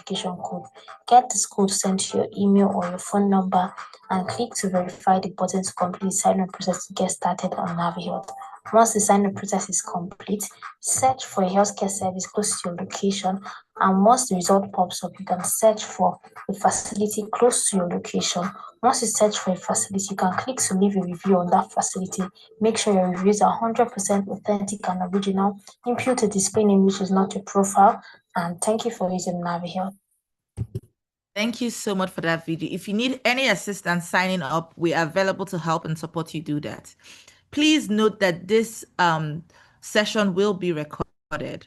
verification code. Get this code sent to your email or your phone number and click to verify the button to complete the sign-up process to get started on NaviHealth. Once the sign-up process is complete, search for a healthcare service close to your location, and once the result pops up, you can search for a facility close to your location. Once you search for a facility, you can click to leave a review on that facility. Make sure your reviews are 100% authentic and original. Input a display name which is not your profile, and thank you for using NaviHealth. Thank you so much for that video. If you need any assistance signing up, we are available to help and support you do that. Please note that this session will be recorded.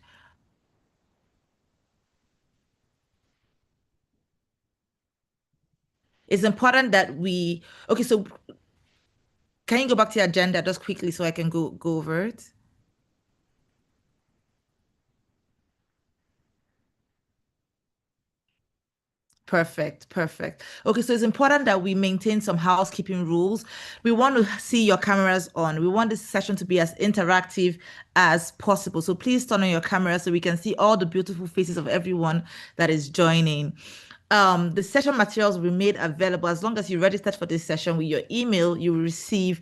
It's important that okay, so can you go back to your agenda just quickly so I can go over it? Perfect. Okay, so it's important that we maintain some housekeeping rules. We want to see your cameras on. We want this session to be as interactive as possible. So please turn on your camera so we can see all the beautiful faces of everyone that is joining. The session materials will be made available as long as you registered for this session with your email. You will receive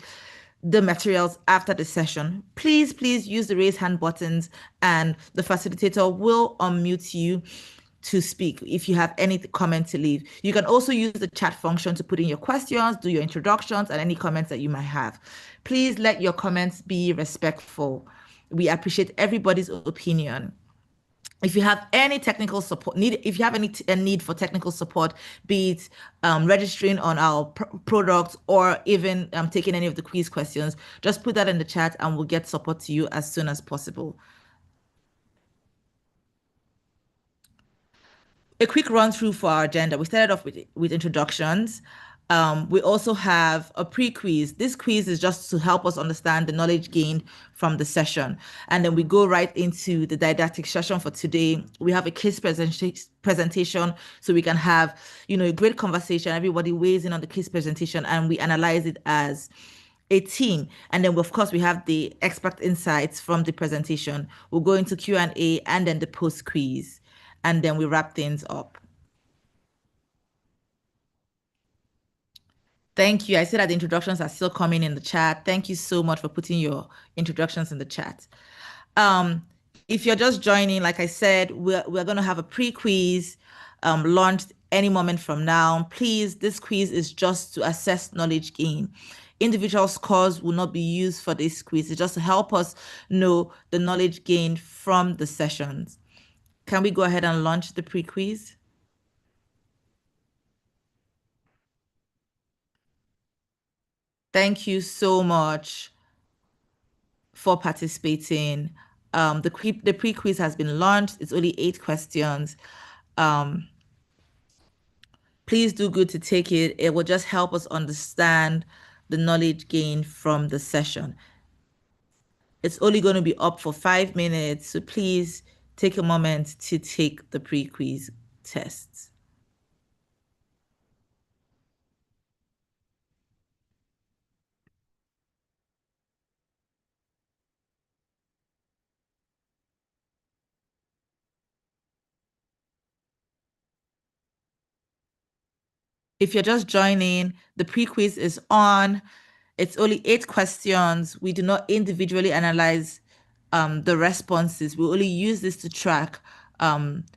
the materials after the session. Please use the raise hand buttons and the facilitator will unmute you to speak if you have any comment to leave. You can also use the chat function to put in your questions, do your introductions, and any comments that you might have. Please let your comments be respectful. We appreciate everybody's opinion. If you have any technical support, if you have any need for technical support, be it registering on our product or even taking any of the quiz questions, just put that in the chat and we'll get support to you as soon as possible. A quick run through for our agenda. We started off with introductions. We also have a pre-quiz. This quiz is just to help us understand the knowledge gained from the session. And then we go right into the didactic session for today. We have a case presentation so we can have, a great conversation. Everybody weighs in on the case presentation and we analyze it as a team. And then, of course, we have the expert insights from the presentation. We'll go into Q&A and then the post-quiz. And then we wrap things up. Thank you. I see that the introductions are still coming in the chat. Thank you so much for putting your introductions in the chat. If you're just joining, like I said, we're going to have a pre-quiz launched any moment from now. Please, this quiz is just to assess knowledge gain. Individual scores will not be used for this quiz. It's just to help us know the knowledge gained from the sessions. Can we go ahead and launch the pre-quiz? Thank you so much for participating. The pre-quiz has been launched. It's only 8 questions. Please do good to take it. It will just help us understand the knowledge gained from the session. It's only going to be up for 5 minutes, so please take a moment to take the pre-quiz tests. If you're just joining, the pre-quiz is on. It's only 8 questions. We do not individually analyze the responses. We only use this to track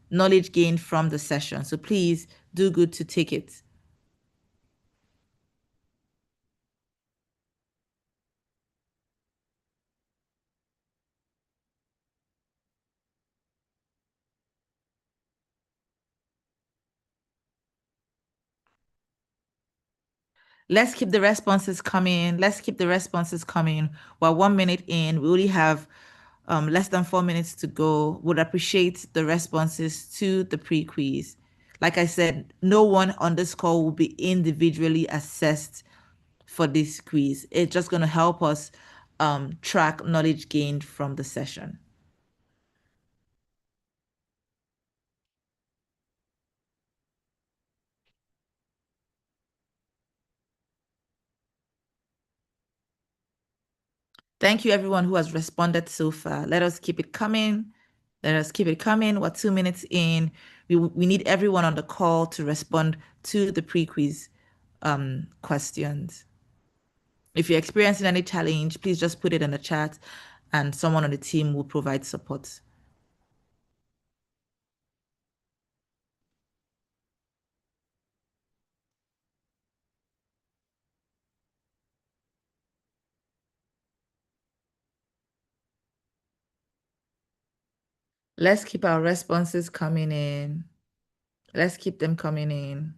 knowledge gained from the session. So please do good to take it. Let's keep the responses coming. We're 1 minute in. We only have less than 4 minutes to go. Would appreciate the responses to the pre-quiz. Like I said, no one on this call will be individually assessed for this quiz. It's just going to help us track knowledge gained from the session. Thank you, everyone who has responded so far. Let us keep it coming. Let us keep it coming. We're 2 minutes in. We need everyone on the call to respond to the pre-quiz questions. If you're experiencing any challenge, please just put it in the chat and someone on the team will provide support. Let's keep our responses coming in. Let's keep them coming in.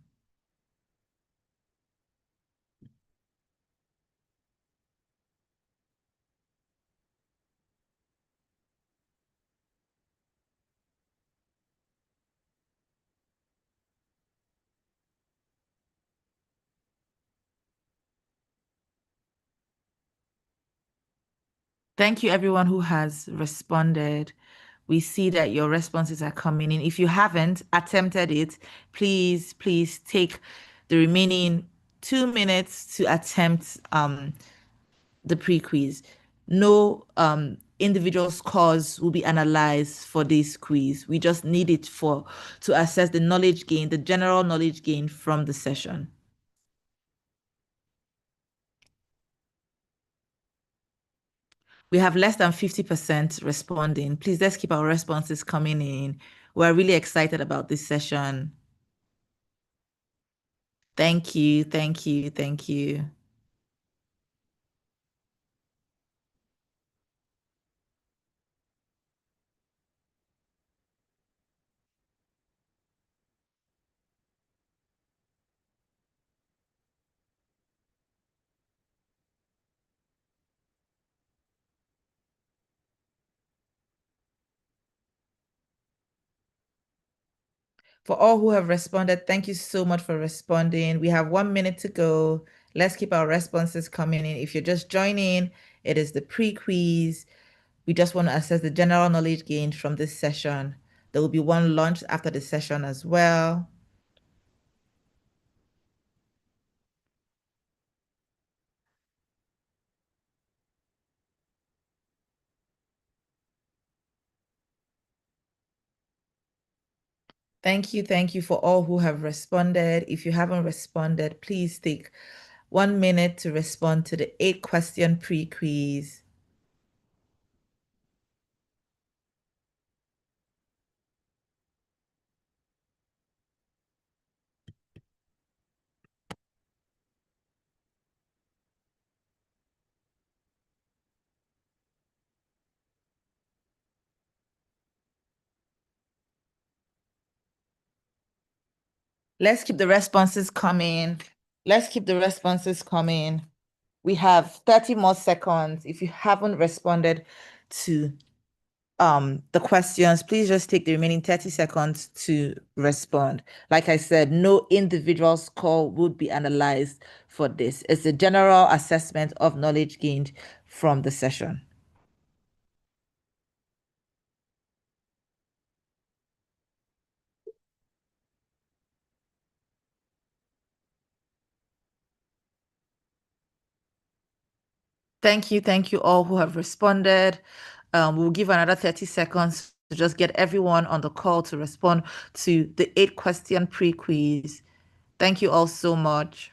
Thank you, everyone who has responded. We see that your responses are coming in. If you haven't attempted it, please take the remaining 2 minutes to attempt the pre-quiz. No individual scores will be analyzed for this quiz. We just need it to assess the knowledge gain, the general knowledge gain from the session. We have less than 50% responding. Please, let's keep our responses coming in. We're really excited about this session. Thank you, thank you, thank you. For all who have responded, thank you so much for responding. We have 1 minute to go. Let's keep our responses coming in. If you're just joining, it is the pre-quiz. We just want to assess the general knowledge gained from this session. There will be one lunch after the session as well. Thank you for all who have responded. If you haven't responded, please take 1 minute to respond to the 8-question pre-quiz. Let's keep the responses coming. Let's keep the responses coming. We have 30 more seconds. If you haven't responded to the questions, please just take the remaining 30 seconds to respond. Like I said, no individual score would be analyzed for this. It's a general assessment of knowledge gained from the session. Thank you all who have responded. We'll give another 30 seconds to just get everyone on the call to respond to the 8-question pre-quiz. Thank you all so much.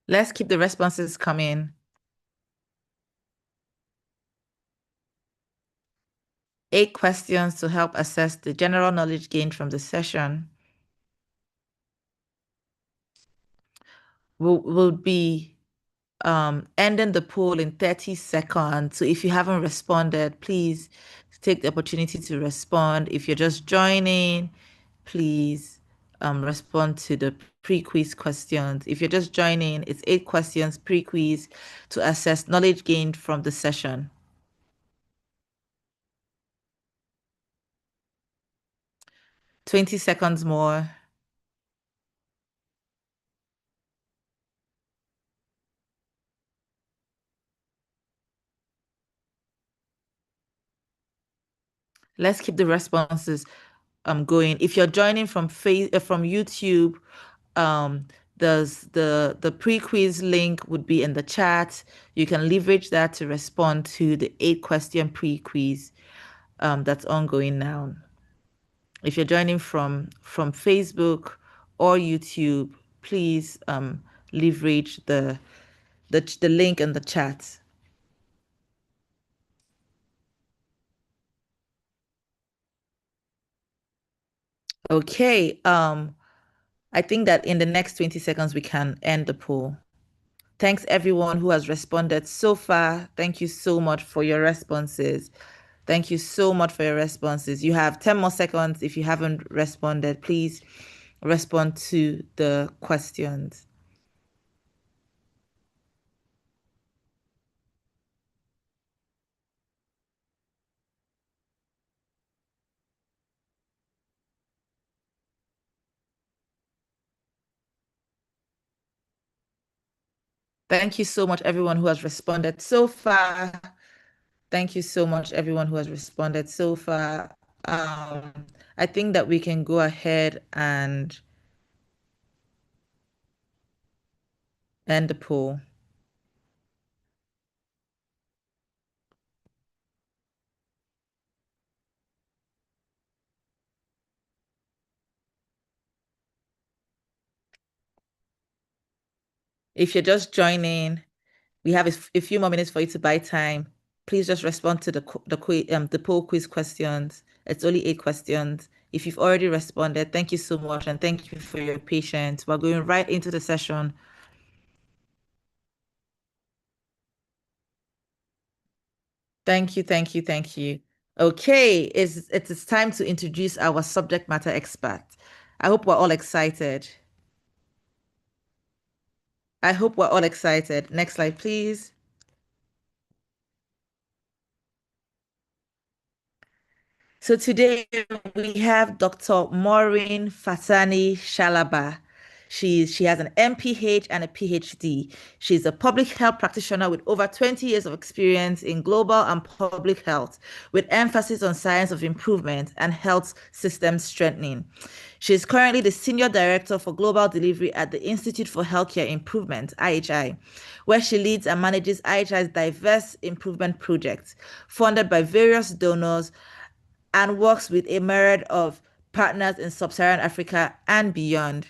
Let's keep the responses coming. 8 questions to help assess the general knowledge gained from the session. We'll be ending the poll in 30 seconds. So if you haven't responded, please take the opportunity to respond. If you're just joining, please respond to the pre-quiz questions. If you're just joining, it's 8 questions pre-quiz to assess knowledge gained from the session. 20 seconds more. Let's keep the responses going. If you're joining from YouTube, um, the pre-quiz link would be in the chat. You can leverage that to respond to the 8-question pre-quiz that's ongoing now. If you're joining from Facebook or YouTube, please leverage the link in the chat. Okay, I think that in the next 20 seconds we can end the poll. Thanks everyone who has responded so far. Thank you so much for your responses. Thank you so much for your responses. You have 10 more seconds. If you haven't responded, please respond to the questions. Thank you so much, everyone who has responded so far. Thank you so much, everyone who has responded so far. I think that we can go ahead and end the poll. If you're just joining, we have a few more minutes for you to buy time. Please just respond to the poll quiz questions. It's only 8 questions. If you've already responded, thank you so much, and thank you for your patience. We're going right into the session. Thank you, thank you, thank you. Okay, it is time to introduce our subject matter expert. I hope we're all excited. Next slide, please. So today we have Dr. Maureen Fatani Shalaba. She has an MPH and a PhD. She's a public health practitioner with over 20 years of experience in global and public health, with emphasis on science of improvement and health system strengthening. She is currently the Senior Director for Global Delivery at the Institute for Healthcare Improvement, IHI, where she leads and manages IHI's diverse improvement projects, funded by various donors, and works with a myriad of partners in sub-Saharan Africa and beyond.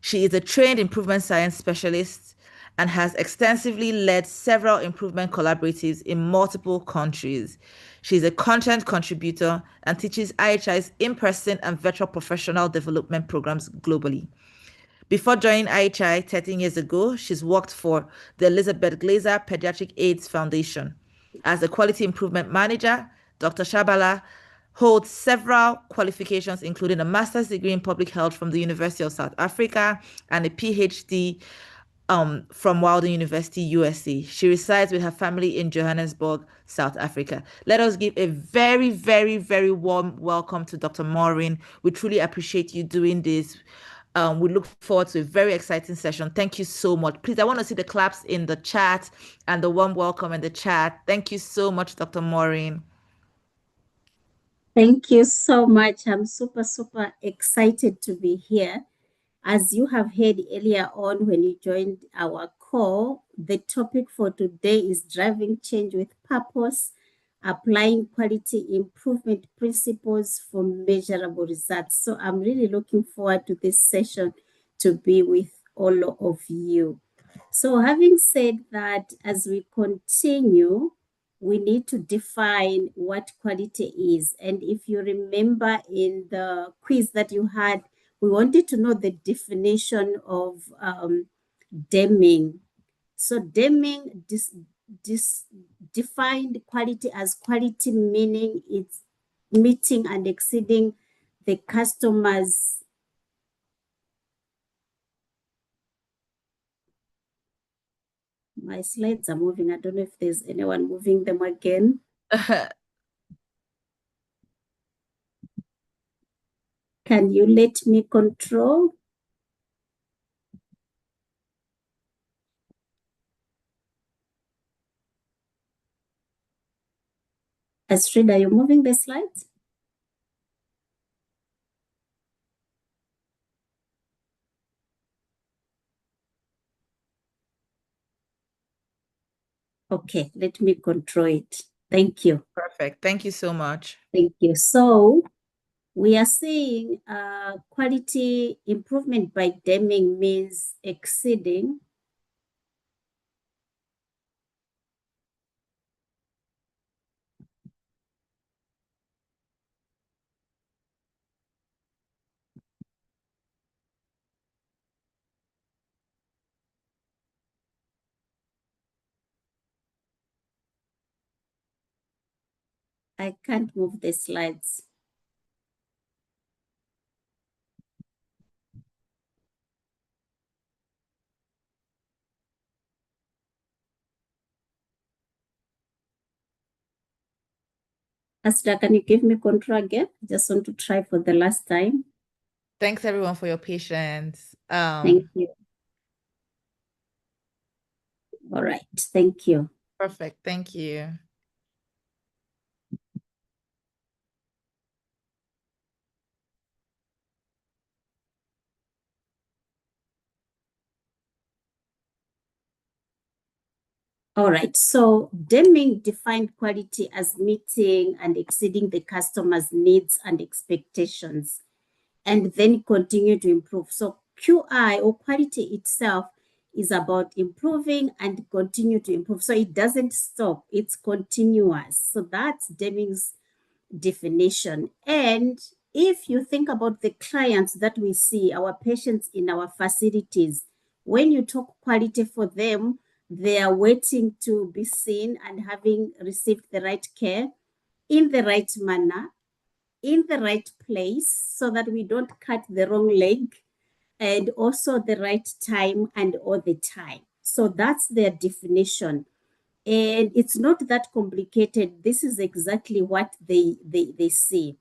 She is a trained improvement science specialist and has extensively led several improvement collaboratives in multiple countries. She is a content contributor and teaches IHI's in-person and virtual professional development programs globally. Before joining IHI 13 years ago, she's worked for the Elizabeth Glaser Pediatric AIDS Foundation. As a quality improvement manager, Dr. Shabala holds several qualifications, including a master's degree in public health from the University of South Africa and a PhD from Walden University, USA. She resides with her family in Johannesburg, South Africa. Let us give a very, very, very warm welcome to Dr. Maureen. We truly appreciate you doing this. We look forward to a very exciting session. Thank you so much. Please, I want to see the claps in the chat and the warm welcome in the chat. Thank you so much, Dr. Maureen. Thank you so much. I'm super, super excited to be here. As you have heard earlier on when you joined our call, the topic for today is driving change with purpose, applying quality improvement principles for measurable results. So I'm really looking forward to this session to be with all of you. So having said that, as we continue, we need to define what quality is. And if you remember in the quiz that you had, we wanted to know the definition of Deming. So Deming defined quality as quality, meaning it's meeting and exceeding the customer's My slides are moving. I don't know if there's anyone moving them again. Can you let me control? Astrid, are you moving the slides? Okay, let me control it. Thank you. Perfect. Thank you so much. Thank you. So we are saying quality improvement by Deming means exceeding I can't move the slides. Astrid, can you give me control again? I just want to try for the last time. Thanks everyone for your patience. Thank you. All right, thank you. Perfect. Thank you. All right, so Deming defined quality as meeting and exceeding the customer's needs and expectations, and then continue to improve. So QI, or quality itself, is about improving and continue to improve. So it doesn't stop, it's continuous. So that's Deming's definition. And if you think about the clients that we see, our patients in our facilities, when you talk quality for them, they are waiting to be seen and having received the right care in the right manner, in the right place, so that we don't cut the wrong leg, and also the right time and all the time. So that's their definition. And it's not that complicated. This is exactly what they see.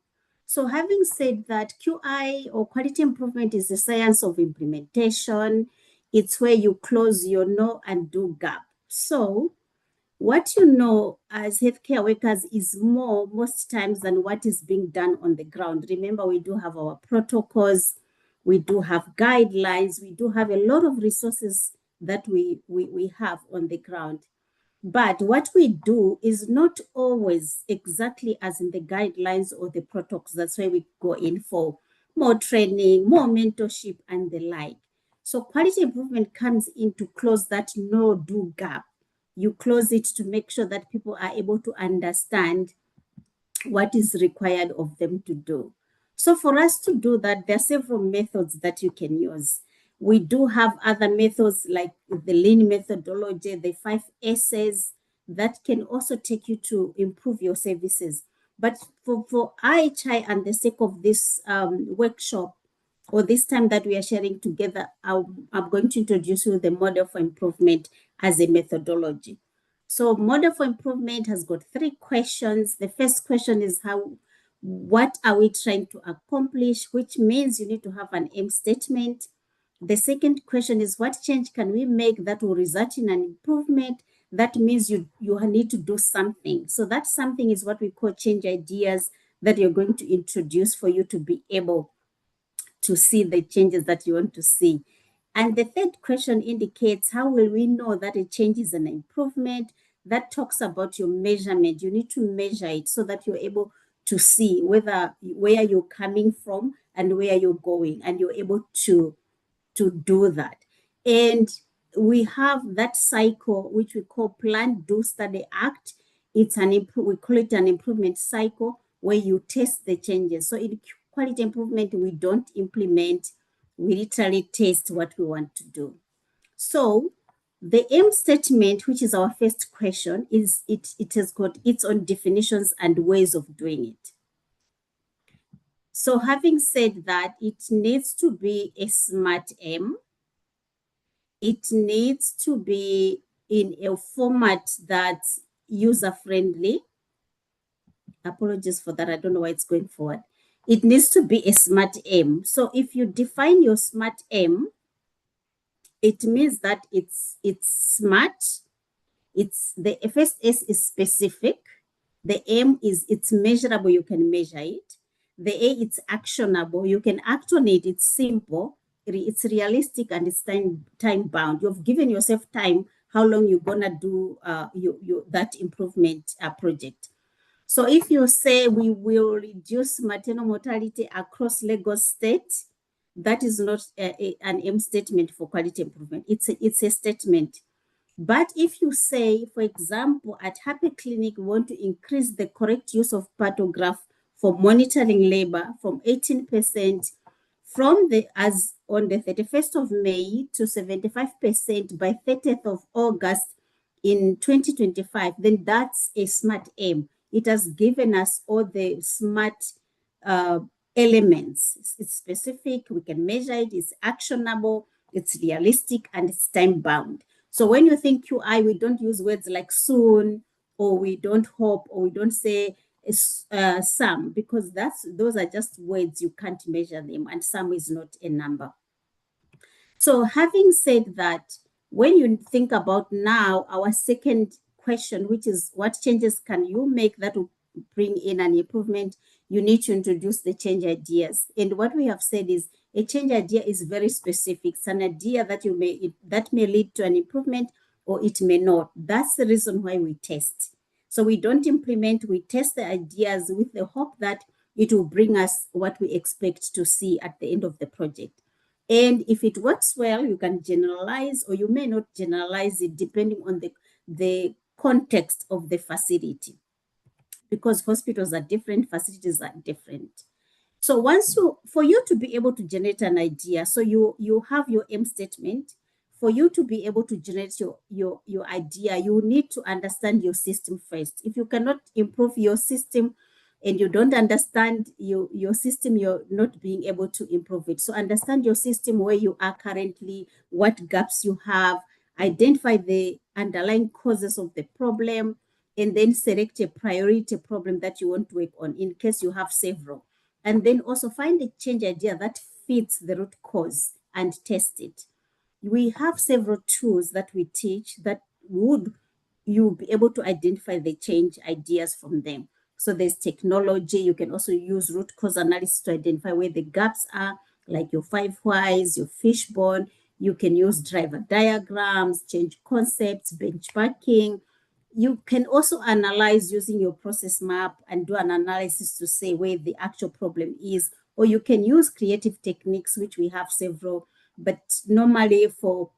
So having said that, QI, or quality improvement, is the science of implementation. It's where you close your know and do gap. So what you know as healthcare workers is more most times than what is being done on the ground. Remember, we do have our protocols, we do have guidelines, we do have a lot of resources that we have on the ground. But what we do is not always exactly as in the guidelines or the protocols. That's why we go in for more training, more mentorship, and the like. So quality improvement comes in to close that no-do gap. You close it to make sure that people are able to understand what is required of them to do. So for us to do that, there are several methods that you can use. We do have other methods like the lean methodology, the 5 S's, that can also take you to improve your services. But for IHI and the sake of this workshop, or this time that we are sharing together, I'm going to introduce you the model for improvement as a methodology. So model for improvement has got 3 questions. The first question is what are we trying to accomplish, which means you need to have an aim statement. The second question is what change can we make that will result in an improvement? That means you need to do something. So that something is what we call change ideas that you're going to introduce for you to be able to see the changes that you want to see. And the third question indicates how will we know that a change is an improvement? That talks about your measurement. You need to measure it so that you're able to see where you're coming from and where you're going, and you're able to do that. And we have that cycle, which we call plan, do, study, act. It's we call it an improvement cycle where you test the changes. So in quality improvement, we don't implement, we literally test what we want to do. So the aim statement, which is our first question, is it has got its own definitions and ways of doing it. So having said that, it needs to be a smart aim. It needs to be in a format that's user-friendly. Apologies for that. I don't know why it's going forward. It needs to be a smart aim. So if you define your smart aim, it means that it's smart. It's the first S is specific. The M is it's measurable, you can measure it. The A, it's actionable, you can act on it, it's simple, it's realistic, and it's time bound. You've given yourself time how long you're gonna do that improvement project. So if you say we will reduce maternal mortality across Lagos State, that is not an M statement for quality improvement. It's a statement. But if you say, for example, at Happy Clinic, we want to increase the correct use of pantograph for monitoring labor from 18% as on the 31st of May to 75% by 30th of August in 2025, then that's a smart aim. It has given us all the smart elements. It's specific, we can measure it, it's actionable, it's realistic, and it's time bound. So when you think QI, we don't use words like soon, or we don't hope, or we don't say some, because those are just words, you can't measure them, and some is not a number. So having said that, when you think about now our second question, which is what changes can you make that will bring in an improvement, you need to introduce the change ideas. And what we have said is a change idea is very specific. It's an idea that that may lead to an improvement or it may not. That's the reason why we test. So we don't implement, we test the ideas with the hope that it will bring us what we expect to see at the end of the project. And if it works well, you can generalize, or you may not generalize it depending on the context of the facility, because hospitals are different, facilities are different. So for you to be able to generate an idea, so you have your M statement. For you to be able to generate your idea, you need to understand your system first. If you cannot improve your system and you don't understand your system, you're not being able to improve it. So understand your system, where you are currently, what gaps you have, identify the underlying causes of the problem, and then select a priority problem that you want to work on in case you have several. And then also find a change idea that fits the root cause and test it. We have several tools that we teach that you'll be able to identify the change ideas from them. So there's technology. You can also use root cause analysis to identify where the gaps are, like your 5 whys, your fishbone. You can use driver diagrams, change concepts, benchmarking. You can also analyze using your process map and do an analysis to say where the actual problem is. Or you can use creative techniques, which we have several, but normally for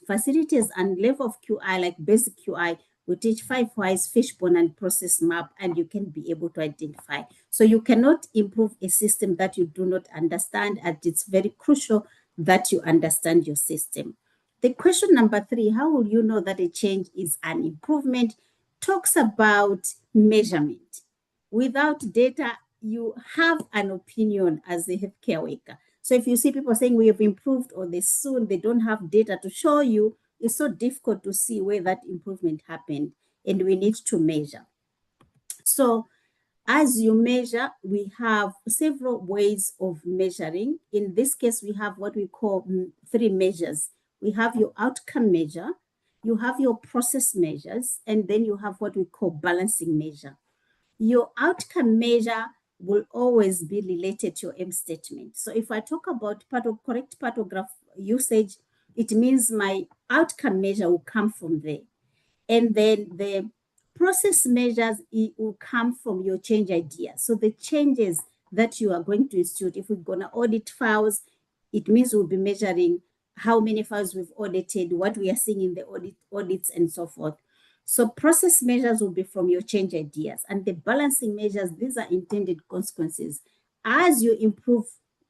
facilities and level of QI, like basic QI, we teach 5 whys, fishbone, and process map, and you can be able to identify. So you cannot improve a system that you do not understand, and it's very crucial that you understand your system. The question number 3, how will you know that a change is an improvement, talks about measurement. Without data, you have an opinion as a healthcare worker. So if you see people saying we have improved or they don't have data to show you, it's so difficult to see where that improvement happened, and we need to measure. So as you measure, we have several ways of measuring. In this case, we have what we call 3 measures. We have your outcome measure, you have your process measures, and then you have what we call balancing measure. Your outcome measure will always be related to your M statement. So if I talk about correct pantograph usage, it means my outcome measure will come from there. And then the process measures, it will come from your change idea. So the changes that you are going to institute, if we're going to audit files, it means we'll be measuring how many files we've audited, what we are seeing in the audits, and so forth. So process measures will be from your change ideas, and the balancing measures, these are intended consequences. As you improve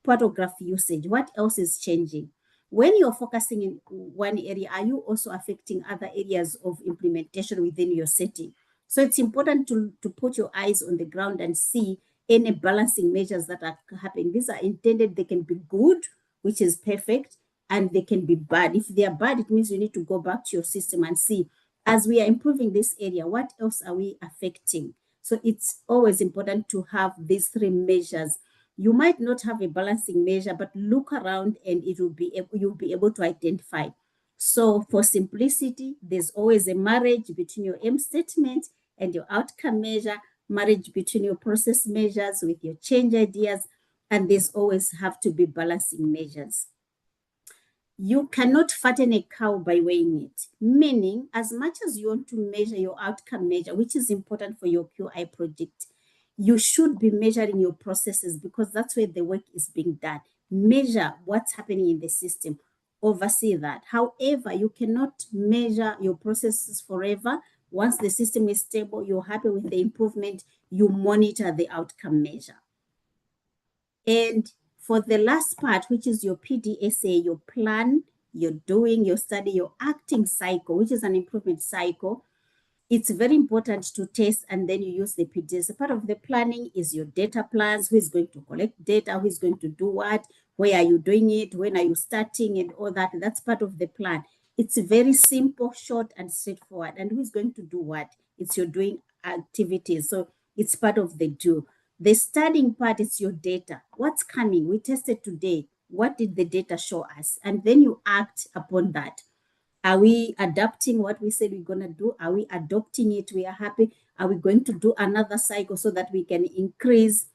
pantograph usage, what else is changing? When you're focusing in one area, are you also affecting other areas of implementation within your setting? So it's important to put your eyes on the ground and see any balancing measures that are happening. These are intended, they can be good, which is perfect, and they can be bad. If they are bad, it means you need to go back to your system and see, as we are improving this area, what else are we affecting? So it's always important to have these 3 measures. You might not have a balancing measure, but look around and you'll be able to identify. So for simplicity, there's always a marriage between your M statement and your outcome measure, marriage between your process measures with your change ideas, and there's always have to be balancing measures. You cannot fatten a cow by weighing it, meaning as much as you want to measure your outcome measure, which is important for your QI project, you should be measuring your processes because that's where the work is being done. Measure what's happening in the system, oversee that. However, you cannot measure your processes forever. Once the system is stable, you're happy with the improvement, you monitor the outcome measure. And for the last part, which is your PDSA, your plan, your doing, your study, your acting cycle, which is an improvement cycle, it's very important to test and then you use the PDSA. Part of the planning is your data plans, who is going to collect data, who is going to do what, where are you doing it, when are you starting and all that. That's part of the plan. It's very simple, short and straightforward. And who's going to do what? It's your doing activities. So it's part of the do. The studying part is your data. What's coming? We tested today. What did the data show us? And then you act upon that. Are we adapting what we said we're going to do? Are we adopting it? We are happy. Are we going to do another cycle so that we can increase?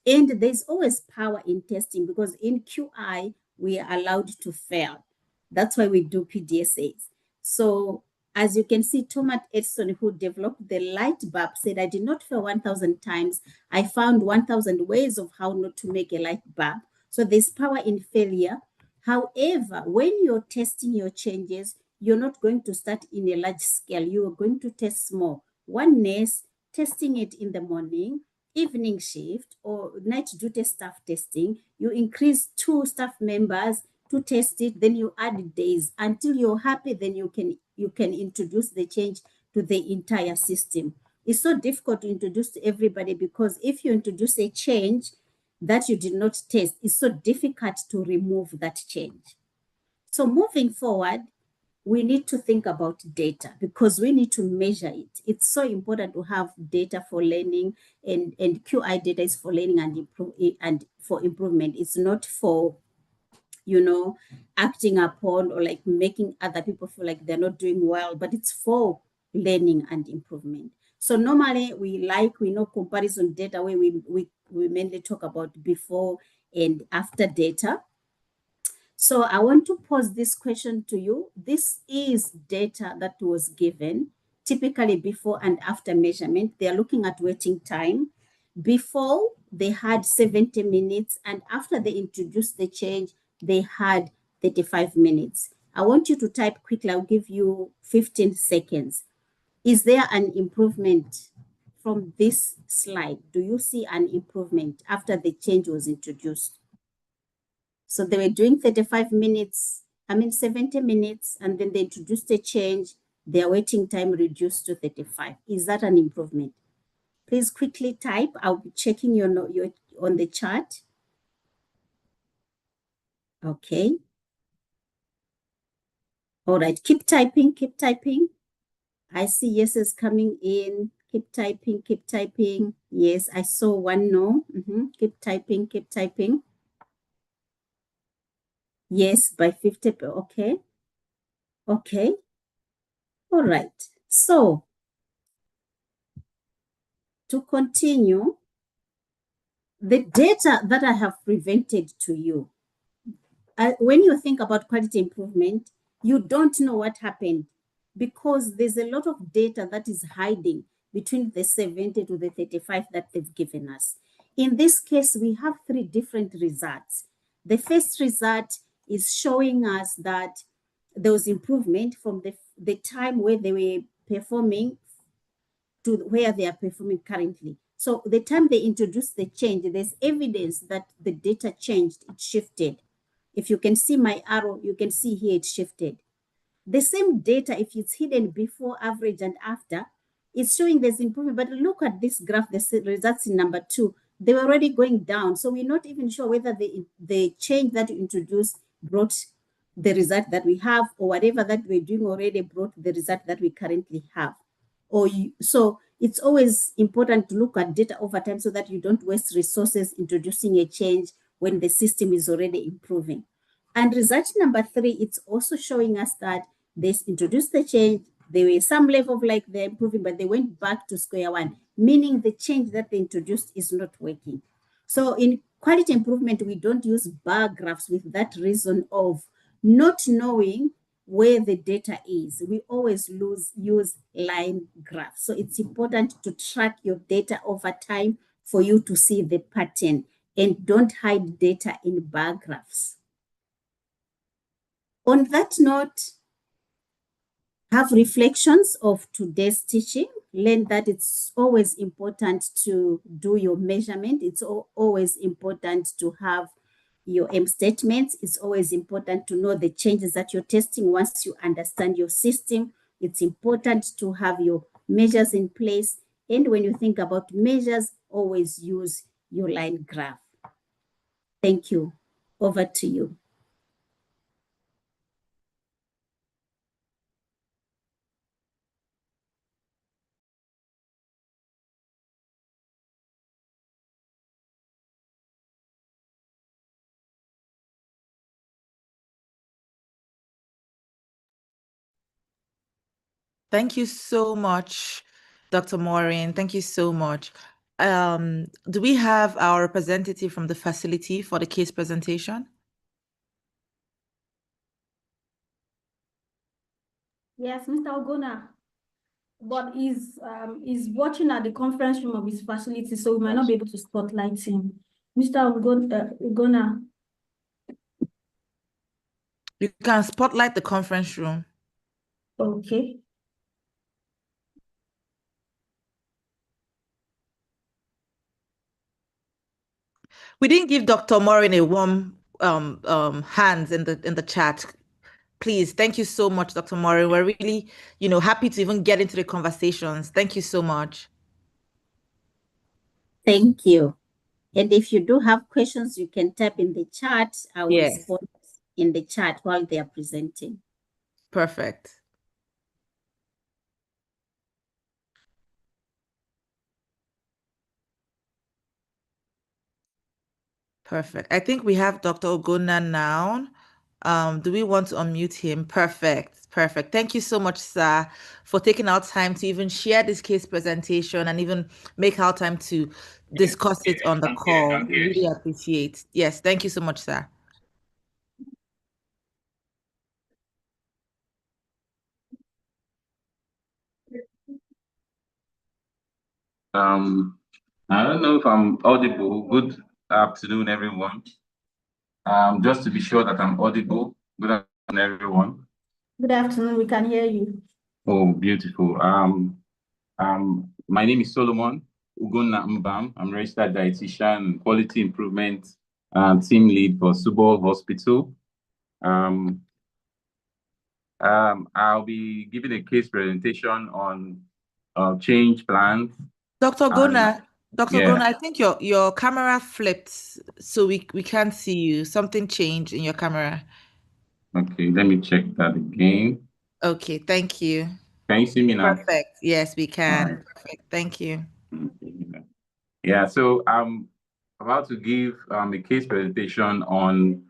And there's always power in testing because in QI, we are allowed to fail. That's why we do PDSAs. So as you can see, Thomas Edison, who developed the light bulb, said, I did not fail 1,000 times. I found 1,000 ways of how not to make a light bulb. So there's power in failure. However, when you're testing your changes, you're not going to start in a large scale. You're going to test small. One nurse testing it in the morning, evening shift, or night duty staff testing. You increase 2 staff members to test it, then you add days until you're happy, then you can introduce the change to the entire system. It's so difficult to introduce to everybody because if you introduce a change that you did not test, it's so difficult to remove that change. So moving forward, we need to think about data because we need to measure it. It's so important to have data for learning, and QI data is for learning and for improvement. It's not for, you know, acting upon or like making other people feel like they're not doing well, but it's for learning and improvement. So normally we know comparison data where we mainly talk about before and after data. So I want to pose this question to you. This is data that was given typically before and after measurement. They are looking at waiting time. Before they had 70 minutes and after they introduced the change, they had 35 minutes. I want you to type quickly. I'll give you 15 seconds. Is there an improvement from this slide? Do you see an improvement after the change was introduced? So they were doing 70 minutes, and then they introduced a change. Their waiting time reduced to 35. Is that an improvement? Please quickly type. I'll be checking your on the chat. Okay. All right, keep typing, keep typing. I see yeses coming in. Keep typing, keep typing. Yes, I saw one no. Keep typing, keep typing. Yes, by 50, okay. Okay. All right. So to continue, the data that I have presented to you, when you think about quality improvement, you don't know what happened because there's a lot of data that is hiding between the 70 to the 35 that they've given us. In this case, we have 3 different results. The first result is showing us that there was improvement from the time where they were performing to where they are performing currently. So the time they introduced the change, there's evidence that the data changed, it shifted. If you can see my arrow, you can see here it shifted. The same data, if it's hidden before, average, and after, it's showing there's improvement. But look at this graph, the results in number 2, they were already going down. So we're not even sure whether the change that you introduced brought the result that we have, or whatever that we're doing already brought the result that we currently have. So it's always important to look at data over time so that you don't waste resources introducing a change when the system is already improving. And result number 3, it's also showing us that they introduced the change, there were some level of like they're improving, but they went back to square one, meaning the change that they introduced is not working. So in quality improvement, we don't use bar graphs with that reason of not knowing where the data is. We always use line graphs. So it's important to track your data over time for you to see the pattern, and don't hide data in bar graphs. On that note, have reflections of today's teaching. Learn that it's always important to do your measurement. It's always important to have your M statements. It's always important to know the changes that you're testing. Once you understand your system, it's important to have your measures in place. And when you think about measures, always use your line graph. Thank you. Over to you. Thank you so much, Dr. Maureen. Thank you so much. Do we have our representative from the facility for the case presentation? Yes, Mr. Ogona, but he's watching at the conference room of his facility, so we might not be able to spotlight him. Mr. Ogona. You can spotlight the conference room. Okay. We didn't give Dr. Maureen a warm hands in the chat. Please, thank you so much, Dr. Maureen. We're really, happy to even get into the conversations. Thank you so much. Thank you. And if you do have questions, you can type in the chat. I will respond in the chat while they are presenting. Perfect. Perfect. I think we have Dr. Ogona now. Do we want to unmute him? Perfect. Perfect. Thank you so much, sir, for taking our time to even share this case presentation and even make our time to discuss it on the call. We really appreciate. Yes, thank you so much, sir. I don't know if I'm audible. Good afternoon, everyone. Just to be sure that I'm audible. Good afternoon, everyone. Good afternoon. We can hear you. Oh, beautiful. My name is Solomon Ugonna Mbam. I'm a registered dietitian and quality improvement team lead for Subol Hospital. I'll be giving a case presentation on change plans. Dr. Ogona, Ogona, I think your camera flipped, so we can't see you. Something changed in your camera. Okay, let me check that again. Okay, thank you. Can you see me now? Perfect. Yes, we can. Right. Perfect. Thank you. Yeah, so I'm about to give a case presentation on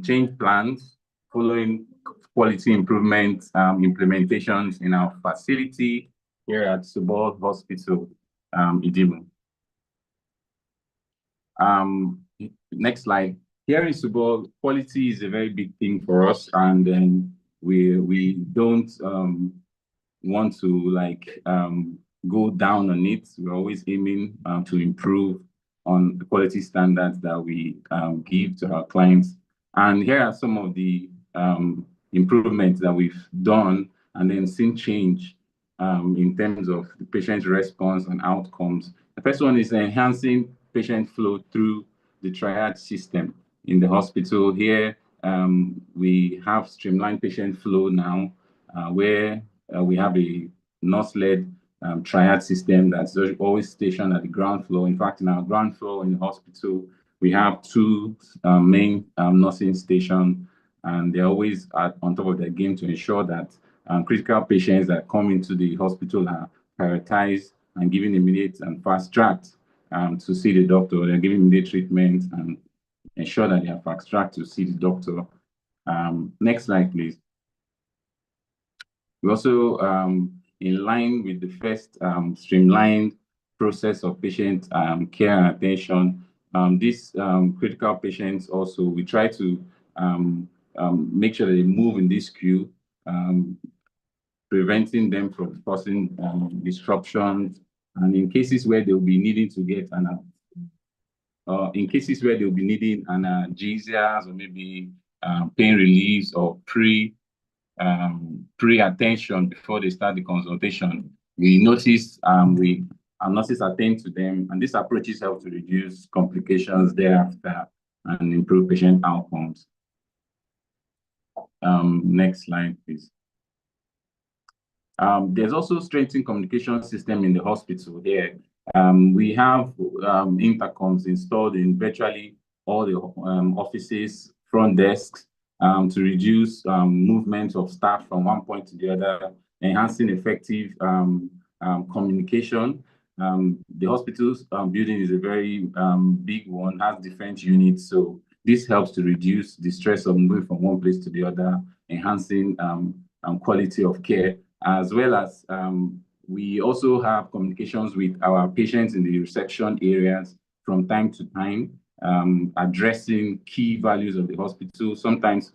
change plans following quality improvement implementations in our facility here at Subol Hospital, Idimu. Next slide. Here in Subol, quality is a very big thing for us, and then we don't want to go down on it. We're always aiming to improve on the quality standards that we give to our clients. And here are some of the improvements that we've done and then seen change in terms of the patient's response and outcomes. The first one is enhancing patient flow through the triage system in the hospital. Here, we have streamlined patient flow now, where we have a nurse-led triage system that's always stationed at the ground floor. In fact, in our ground floor in the hospital, we have two main nursing stations, and they're always on top of their game to ensure that critical patients that come into the hospital are prioritized and given immediate and fast tracked to see the doctor. They're given immediate treatment and ensure that they are fast tracked to see the doctor. Next slide, please. We also, in line with the first streamlined process of patient care and attention, these critical patients also, we try to make sure that they move in this queue, preventing them from causing disruptions. And in cases where they'll be needing to get analgesias or maybe pain reliefs or pre-attention before they start the consultation, we notice our nurses attend to them, and these approaches help to reduce complications thereafter and improve patient outcomes. Next slide, please. There's also strengthened communication system in the hospital here. We have intercoms installed in virtually all the offices, front desks, to reduce movement of staff from one point to the other, enhancing effective communication. The hospital's building is a very big one, has different units, so this helps to reduce the stress of moving from one place to the other, enhancing quality of care, as well as we also have communications with our patients in the reception areas from time to time, addressing key values of the hospital. Sometimes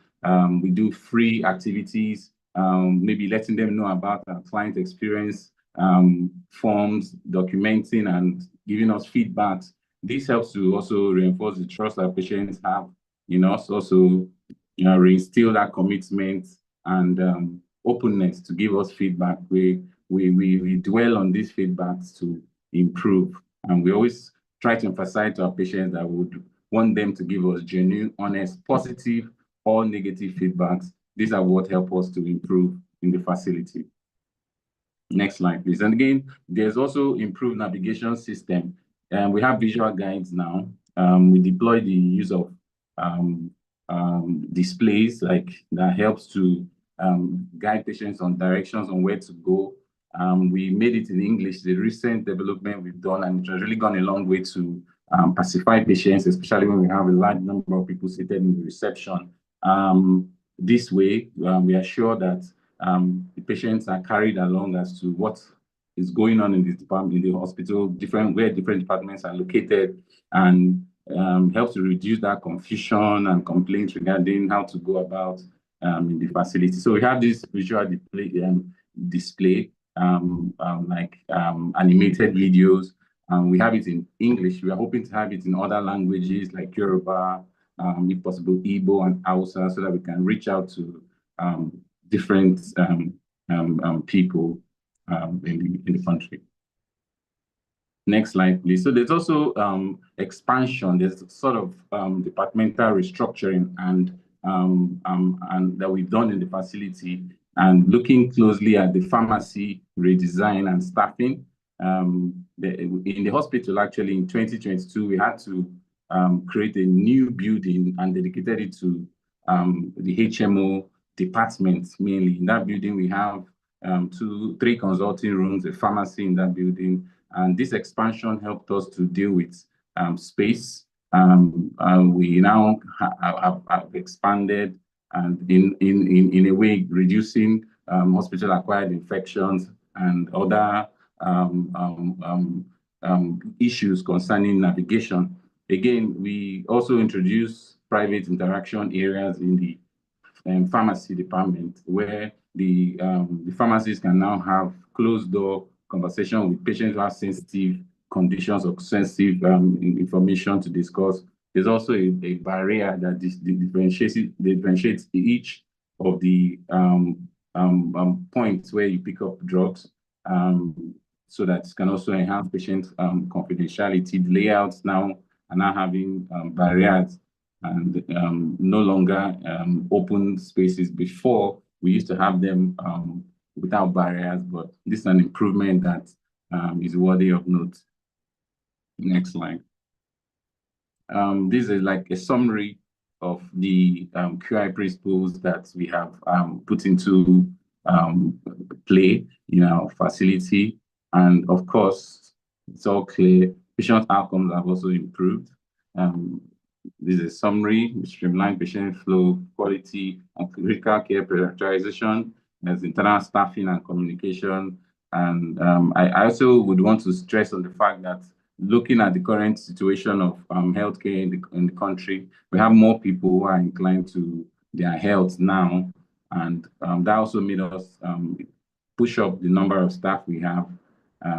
we do free activities, maybe letting them know about our client experience, forms, documenting and giving us feedbacks. This helps to also reinforce the trust our patients have in us, also reinstill that commitment and openness to give us feedback. We dwell on these feedbacks to improve, and we always try to emphasize to our patients that we would want them to give us genuine, honest, positive or negative feedbacks. These are what help us to improve in the facility. Next slide, please. And again, there's also improved navigation system. And we have visual guides now. We deploy the use of displays that helps to guide patients on directions on where to go. We made it in English, the recent development we've done, and it has really gone a long way to pacify patients, especially when we have a large number of people seated in the reception. This way, we are sure that the patients are carried along as to what is going on in this department, in the hospital, where different departments are located, and helps to reduce that confusion and complaints regarding how to go about in the facility. So we have this visual display, animated videos. We have it in English. We are hoping to have it in other languages like Yoruba, if possible, Igbo and Hausa, so that we can reach out to different people in the country. Next slide, please. So there's also expansion. There's sort of departmental restructuring and that we've done in the facility, and looking closely at the pharmacy redesign and staffing. In the hospital, actually, in 2022, we had to create a new building and dedicated it to the HMO department mainly. In that building, we have 3 consulting rooms, a pharmacy in that building, and this expansion helped us to deal with space. We now have expanded and in a way reducing hospital-acquired infections and other issues concerning navigation. Again, we also introduced private interaction areas in the pharmacy department, where the pharmacists can now have closed-door conversation with patients who have sensitive conditions or sensitive information to discuss. There's also a barrier that differentiates each of the points where you pick up drugs, so that it can also enhance patient confidentiality. The layouts now are now having barriers and no longer open spaces. Before, we used to have them without barriers, but this is an improvement that is worthy of note. Next slide. This is like a summary of the QI principles that we have put into play in our facility. And of course, it's all clear. Patient outcomes have also improved. This is a summary: streamlined patient flow, quality, and critical care prioritization, there's internal staffing and communication. And I also would want to stress on the fact that looking at the current situation of healthcare in the country, we have more people who are inclined to their health now. And that also made us push up the number of staff we have,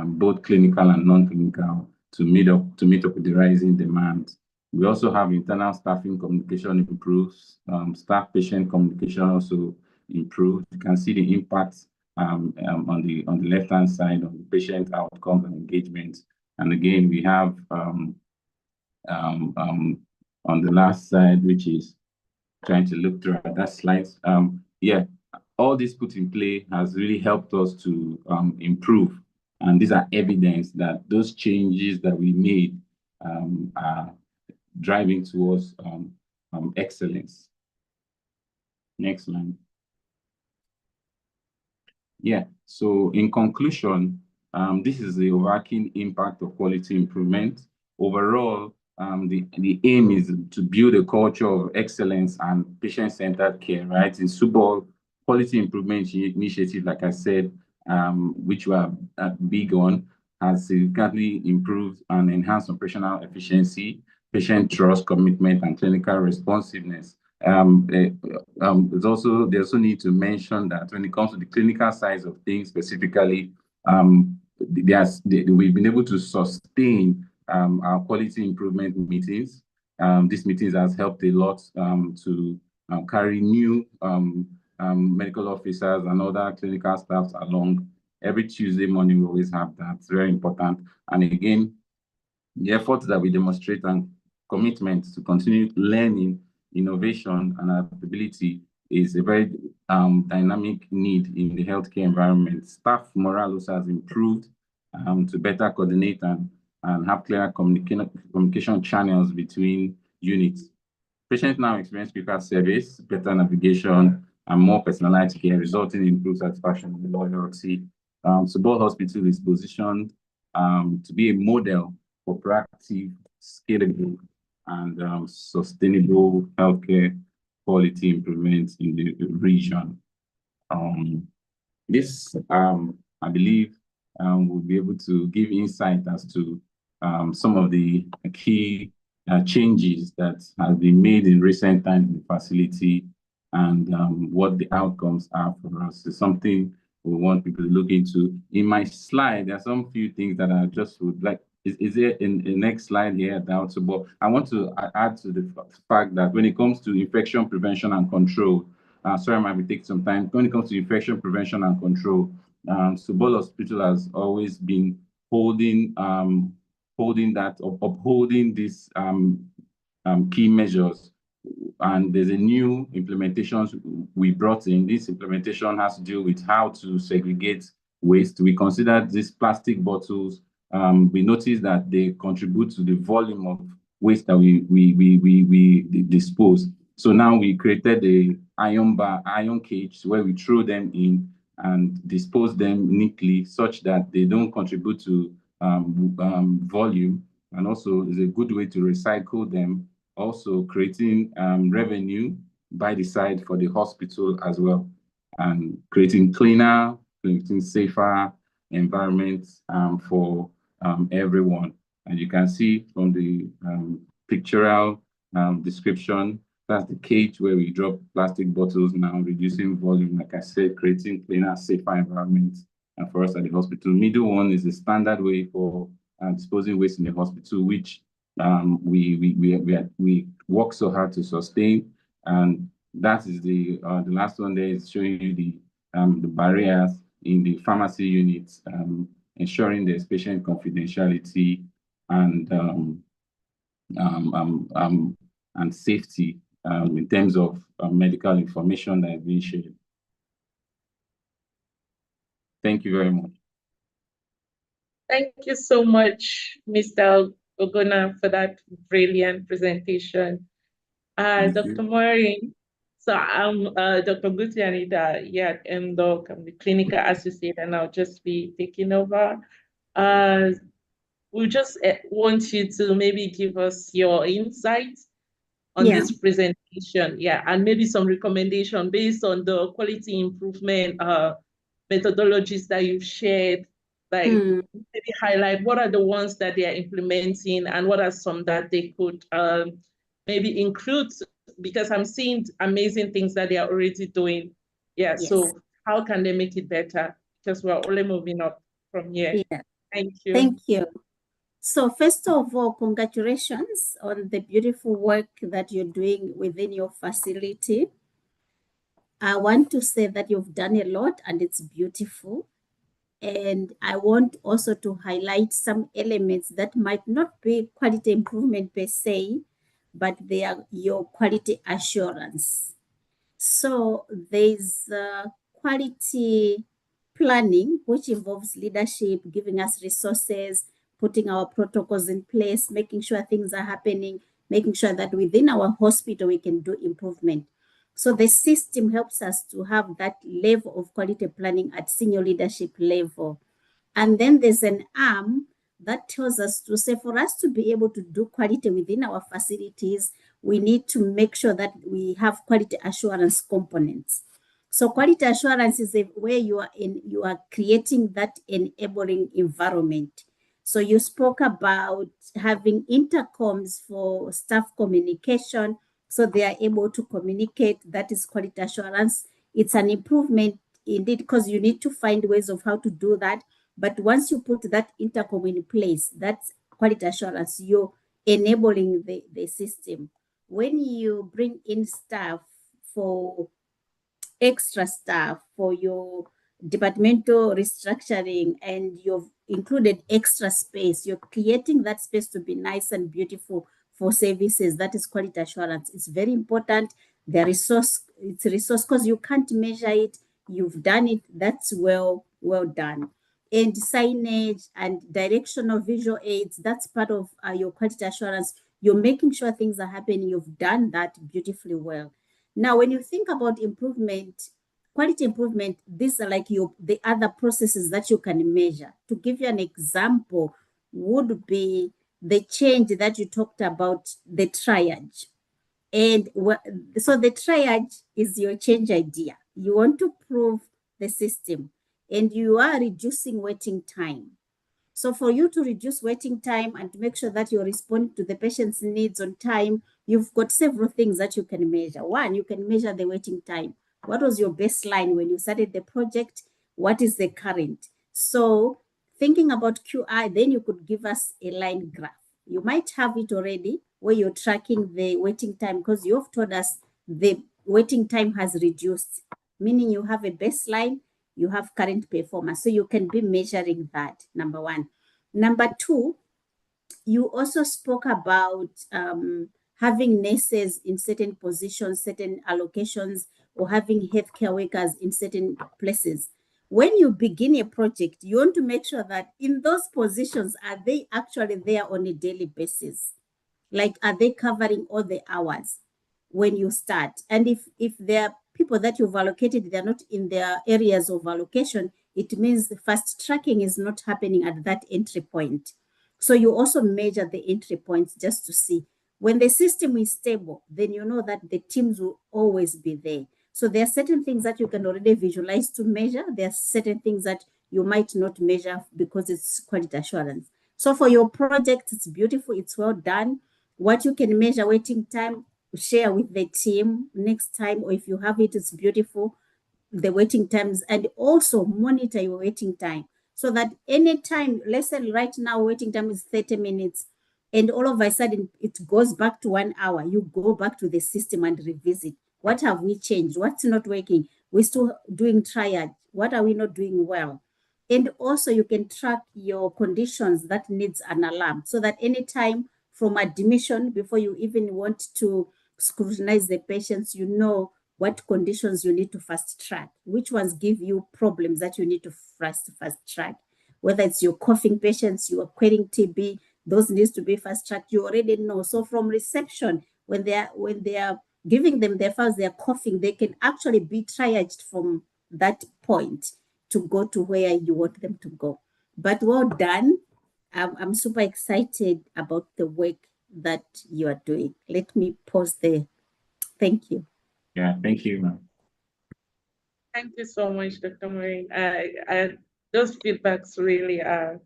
both clinical and non-clinical, to meet up with the rising demand. We also have internal staffing communication improves, staff-patient communication also improved. You can see the impact on the left-hand side of the patient outcomes and engagement. And again, we have on the last side, which is trying to look through that slide. Yeah, all this put in play has really helped us to improve. And these are evidence that those changes that we made are driving towards excellence. Next slide. Yeah, so in conclusion, this is the overarching impact of quality improvement. Overall, the aim is to build a culture of excellence and patient-centered care, right? In Subol, quality improvement initiative, like I said, which we are big on, has significantly improved and enhanced operational efficiency, patient trust, commitment, and clinical responsiveness. They also need to mention that when it comes to the clinical side of things specifically, we've been able to sustain our quality improvement meetings. These meetings has helped a lot to carry new medical officers and other clinical staffs along. Every Tuesday morning, we always have that. It's very important. And again, the efforts that we demonstrate and commitment to continue learning, innovation, and adaptability is a very dynamic need in the healthcare environment. Staff morale also has improved to better coordinate and have clearer communication channels between units. Patients now experience quicker service, better navigation, and more personalized care, resulting in improved satisfaction and loyalty. Subol Hospital is positioned to be a model for proactive, scalable, and sustainable healthcare quality improvements in the region. This, I believe, will be able to give insight as to some of the key changes that have been made in recent times in the facility and what the outcomes are for us. It's something we want people to look into. In my slide, there are some few things that I just would like. Is there in the next slide here? But I want to add to the fact that when it comes to infection prevention and control, sorry, I might take some time. When it comes to infection prevention and control, Subol Hospital has always been upholding these key measures. And there's a new implementation we brought in. This implementation has to do with how to segregate waste. We consider these plastic bottles. We noticed that they contribute to the volume of waste that we dispose. So now we created a iron cage where we throw them in and dispose them neatly such that they don't contribute to volume. And also is a good way to recycle them, also creating revenue by the side for the hospital as well, and creating cleaner, creating safer environments for everyone. And you can see from the pictorial description, that's the cage where we drop plastic bottles now, reducing volume, like I said, creating cleaner, safer environments for us at the hospital. Middle one is a standard way for disposing waste in the hospital, which we work so hard to sustain. And that is the last one there is showing you the barriers in the pharmacy units, ensuring there's patient confidentiality and safety in terms of medical information that is being shared. Thank you very much. Thank you so much, Mr. Ogona, for that brilliant presentation. Dr. Maureen, so I'm Dr. Guti Anita here at MDoc. I'm the clinical associate, and I'll just be taking over. We just want you to maybe give us your insights on Yeah. this presentation. Yeah, and maybe some recommendation based on the quality improvement methodologies that you've shared, like maybe highlight what are the ones that they are implementing and what are some that they could maybe include, because I'm seeing amazing things that they are already doing. Yeah, Yes. so how can they make it better? Because we're only moving up from here. Yeah. Thank you. Thank you. So first of all, congratulations on the beautiful work that you're doing within your facility. I want to say that you've done a lot and it's beautiful. And I want also to highlight some elements that might not be quality improvement per se, but they are your quality assurance. So there's quality planning, which involves leadership, giving us resources, putting our protocols in place, making sure things are happening, making sure that within our hospital we can do improvement. So the system helps us to have that level of quality planning at senior leadership level. And then there's an arm that tells us to say, for us to be able to do quality within our facilities, we need to make sure that we have quality assurance components. So quality assurance is where you are creating that enabling environment. So you spoke about having intercoms for staff communication, so they are able to communicate. That is quality assurance. It's an improvement indeed, because you need to find ways of how to do that. But once you put that intercom in place, that's quality assurance. You're enabling the system. When you bring in staff for extra staff for your departmental restructuring and you've included extra space, you're creating that space to be nice and beautiful for services. That is quality assurance. It's very important. The resource, it's a resource because you can't measure it. You've done it. That's well done. And signage and directional visual aids, that's part of your quality assurance. You're making sure things are happening. You've done that beautifully well. Now, when you think about improvement, quality improvement, these are like the other processes that you can measure. To give you an example, would be the change that you talked about, the triage. And so the triage is your change idea. You want to prove the system and you are reducing waiting time. So for you to reduce waiting time and to make sure that you're responding to the patient's needs on time, you've got several things that you can measure. One, you can measure the waiting time. What was your baseline when you started the project? What is the current? So thinking about QI, then you could give us a line graph. You might have it already where you're tracking the waiting time because you've told us the waiting time has reduced, meaning you have a baseline, you have current performance. So you can be measuring that, number one. Number two, you also spoke about having nurses in certain positions, certain allocations, or having healthcare workers in certain places. When you begin a project, you want to make sure that in those positions, are they actually there on a daily basis? Like, are they covering all the hours when you start? And if there are people that you've allocated, they're not in their areas of allocation, it means the fast tracking is not happening at that entry point. So you also measure the entry points just to see. When the system is stable, then you know that the teams will always be there. So there are certain things that you can already visualize to measure. There are certain things that you might not measure because it's quality assurance. So for your project, it's beautiful, it's well done. What you can measure waiting time, share with the team next time, or if you have it, it's beautiful, the waiting times, and also monitor your waiting time so that anytime, let's say right now, waiting time is 30 minutes, and all of a sudden it goes back to 1 hour, you go back to the system and revisit. What have we changed? What's not working? We're still doing triage. What are we not doing well? And also you can track your conditions that needs an alarm so that anytime from admission, before you even want to scrutinize the patients, you know what conditions you need to fast track, which ones give you problems that you need to fast track, whether it's your coughing patients, you are querying TB, those needs to be fast tracked. You already know. So from reception, when they are giving them their files, they're coughing, they can actually be triaged from that point to go to where you want them to go. But well done. I'm super excited about the work that you are doing. Let me pause there. Thank you. Yeah, thank you, ma'am. Thank you so much, Dr. Maureen. Those feedbacks really are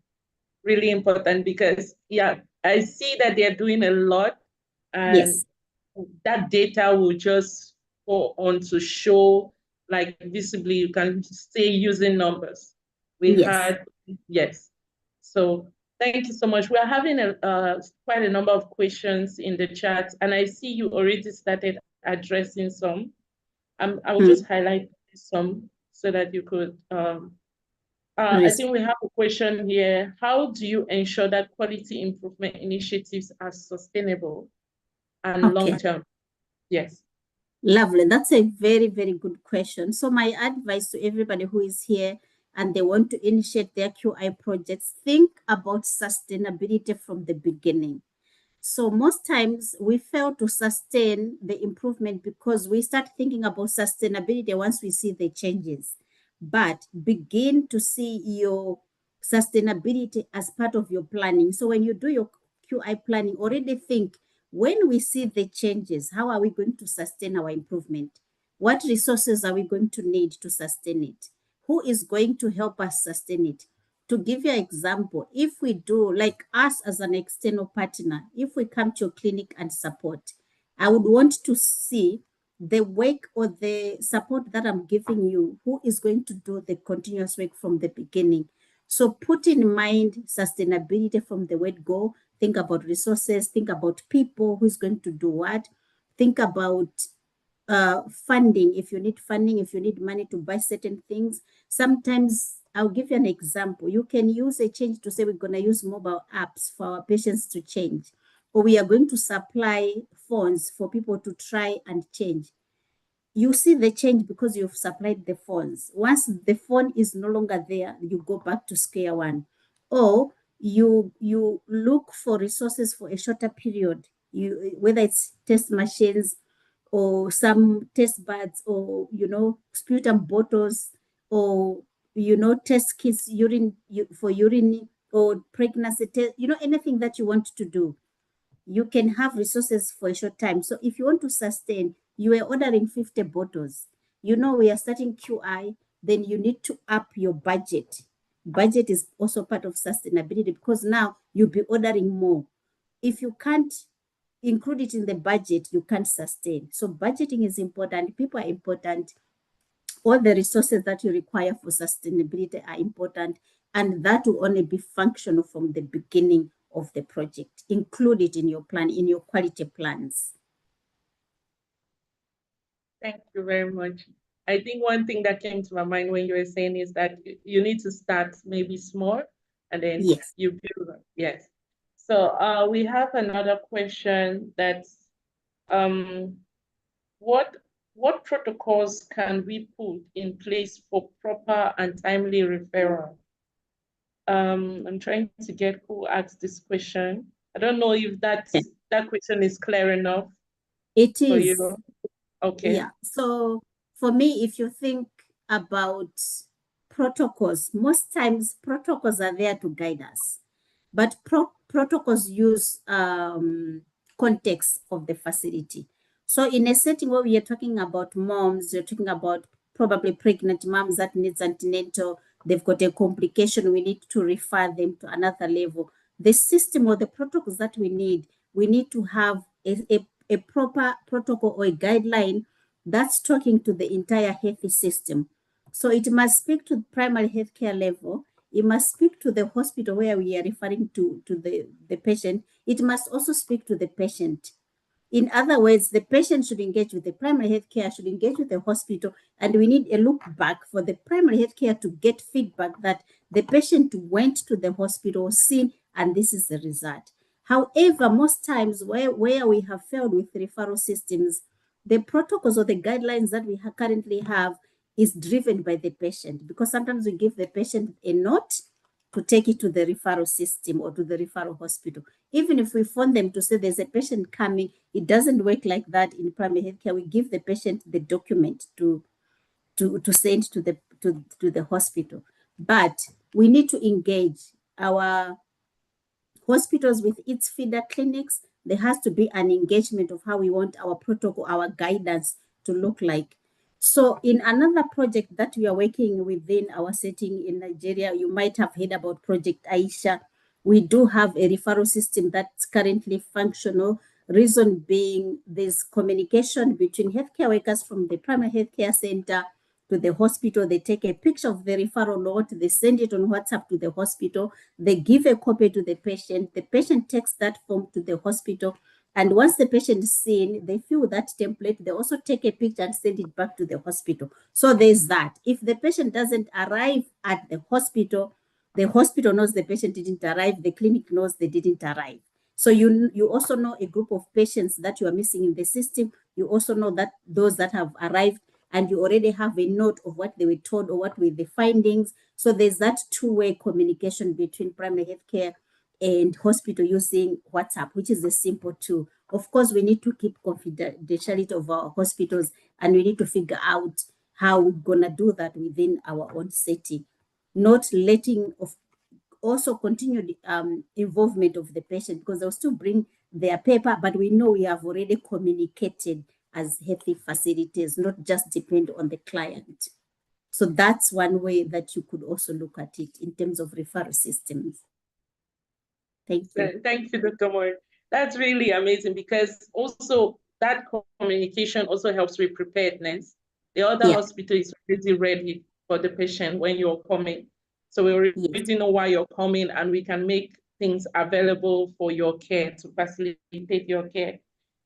really important because, yeah, I see that they're doing a lot, and Yes. that data will just go on to show, like, visibly, you can stay using numbers. We Yes. had, yes. So thank you so much. We're having quite a number of questions in the chat, and I see you already started addressing some. I will just highlight some so that you could. I think we have a question here. How do you ensure that quality improvement initiatives are sustainable and long-term? Yes. Lovely. That's a very, very good question. So my advice to everybody who is here and they want to initiate their QI projects, think about sustainability from the beginning. So most times we fail to sustain the improvement because we start thinking about sustainability once we see the changes. But begin to see your sustainability as part of your planning. So when you do your QI planning, already think, when we see the changes, how are we going to sustain our improvement? What resources are we going to need to sustain it? Who is going to help us sustain it? To give you an example, if we do, like us as an external partner, if we come to your clinic and support, I would want to see the work or the support that I'm giving you, who is going to do the continuous work from the beginning. So put in mind sustainability from the word go. Think about resources, think about people, who's going to do what. Think about funding, if you need funding, if you need money to buy certain things. Sometimes, I'll give you an example. You can use a change to say we're going to use mobile apps for our patients to change, or we are going to supply phones for people to try and change. You see the change because you've supplied the phones. Once the phone is no longer there, you go back to square one. Or you look for resources for a shorter period, whether it's test machines or some test buds, or sputum bottles, or test kits, for urine or pregnancy test, anything that you want to do. You can have resources for a short time. So if you want to sustain, you are ordering 50 bottles. We are starting QI, then you need to up your budget. Budget is also part of sustainability because now you'll be ordering more. If you can't include it in the budget, you can't sustain. So budgeting is important. People are important. All the resources that you require for sustainability are important, and that will only be functional from the beginning of the project. Include it in your plan, in your quality plans. Thank you very much. I think one thing that came to my mind when you were saying is that you need to start maybe small and then you build up. Yes. So we have another question that's what protocols can we put in place for proper and timely referral? I'm trying to get who asked this question. I don't know if that question is clear enough. It is. For you. Okay. Yeah. So for me, if you think about protocols, most times protocols are there to guide us, but protocols use context of the facility. So in a setting where we are talking about moms, you're talking about probably pregnant moms that needs antenatal, they've got a complication, we need to refer them to another level. The system or the protocols that we need to have a proper protocol or a guideline that's talking to the entire health system. So it must speak to the primary healthcare level. It must speak to the hospital where we are referring to the patient. It must also speak to the patient. In other words, the patient should engage with the primary healthcare, should engage with the hospital, and we need a look back for the primary healthcare to get feedback that the patient went to the hospital, seen, and this is the result. However, most times where we have failed with referral systems, the protocols or the guidelines that we currently have is driven by the patient, because sometimes we give the patient a note to take it to the referral system or to the referral hospital. Even if we phone them to say there's a patient coming, it doesn't work like that in primary healthcare. We give the patient the document to send to the hospital. But we need to engage our hospitals with its feeder clinics, There has to be an engagement of how we want our protocol, our guidance to look like. So in another project that we are working within our setting in Nigeria, you might have heard about Project Aisha. We do have a referral system that's currently functional. Reason being there's communication between healthcare workers from the primary healthcare center to the hospital. They take a picture of the referral note, they send it on WhatsApp to the hospital, they give a copy to the patient takes that form to the hospital, and once the patient is seen, they fill that template, they also take a picture and send it back to the hospital. So there's that. If the patient doesn't arrive at the hospital knows the patient didn't arrive, the clinic knows they didn't arrive. So you also know a group of patients that you are missing in the system. You also know that those that have arrived, and you already have a note of what they were told or what were the findings. So there's that two-way communication between primary healthcare and hospital using WhatsApp, which is a simple tool. Of course, we need to keep confidentiality of our hospitals, and we need to figure out how we're gonna do that within our own setting, not letting also continued involvement of the patient, because they'll still bring their paper, but we know we have already communicated as healthy facilities, not just depend on the client. So that's one way that you could also look at it in terms of referral systems. Thank you. Thank you, Dr. Moore. That's really amazing, because also that communication also helps with preparedness. The other hospital is already ready for the patient when you're coming. So we already know why you're coming, and we can make things available for your care, to facilitate your care.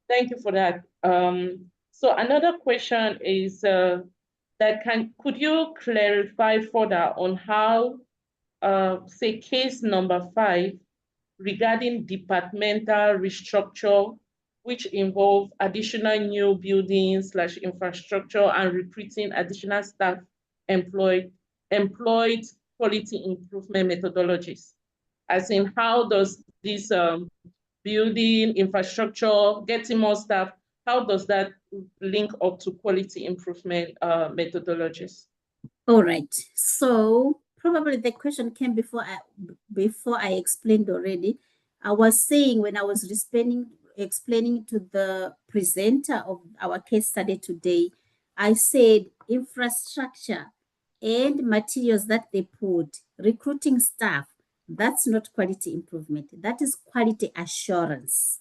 Thank you for that. So another question is could you clarify further on how, say, case number 5 regarding departmental restructure, which involve additional new buildings / infrastructure and recruiting additional staff, employed quality improvement methodologies? As in, how does this building infrastructure, getting more staff, how does that link up to quality improvement methodologies? All right. So probably the question came before I explained already. I was saying when I was explaining to the presenter of our case study today, I said infrastructure and materials that they put, recruiting staff, that's not quality improvement. That is quality assurance.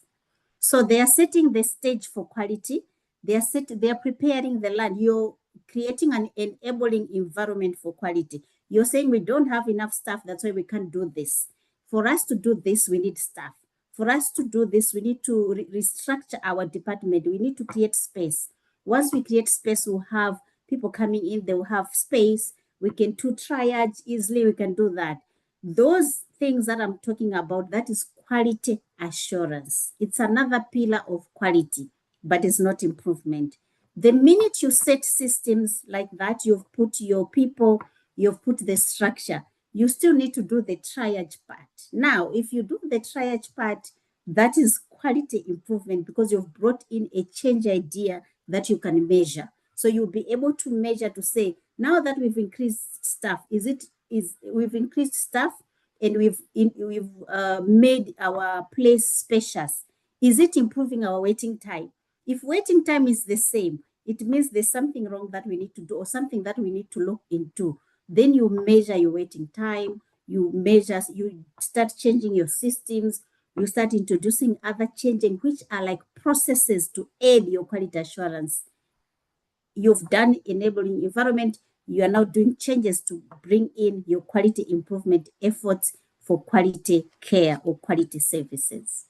So they are setting the stage for quality. They are preparing the land. You're creating an enabling environment for quality. You're saying we don't have enough staff, that's why we can't do this. For us to do this, we need staff. For us to do this, we need to restructure our department. We need to create space. Once we create space, we'll have people coming in, they will have space. We can do triage easily, we can do that. Those things that I'm talking about, that is quality assurance. It's another pillar of quality, but it's not improvement. The minute you set systems like that, you've put your people, you've put the structure, you still need to do the triage part. Now, if you do the triage part, that is quality improvement, because you've brought in a change idea that you can measure. So you'll be able to measure to say, now that we've increased staff, we've increased staff and we've made our place spacious. Is it improving our waiting time? If waiting time is the same, it means there's something wrong that we need to do, or something that we need to look into. Then you measure your waiting time, you start changing your systems, you start introducing other changing, which are like processes to aid your quality assurance. You've done enabling environment, you are now doing changes to bring in your quality improvement efforts for quality care or quality services.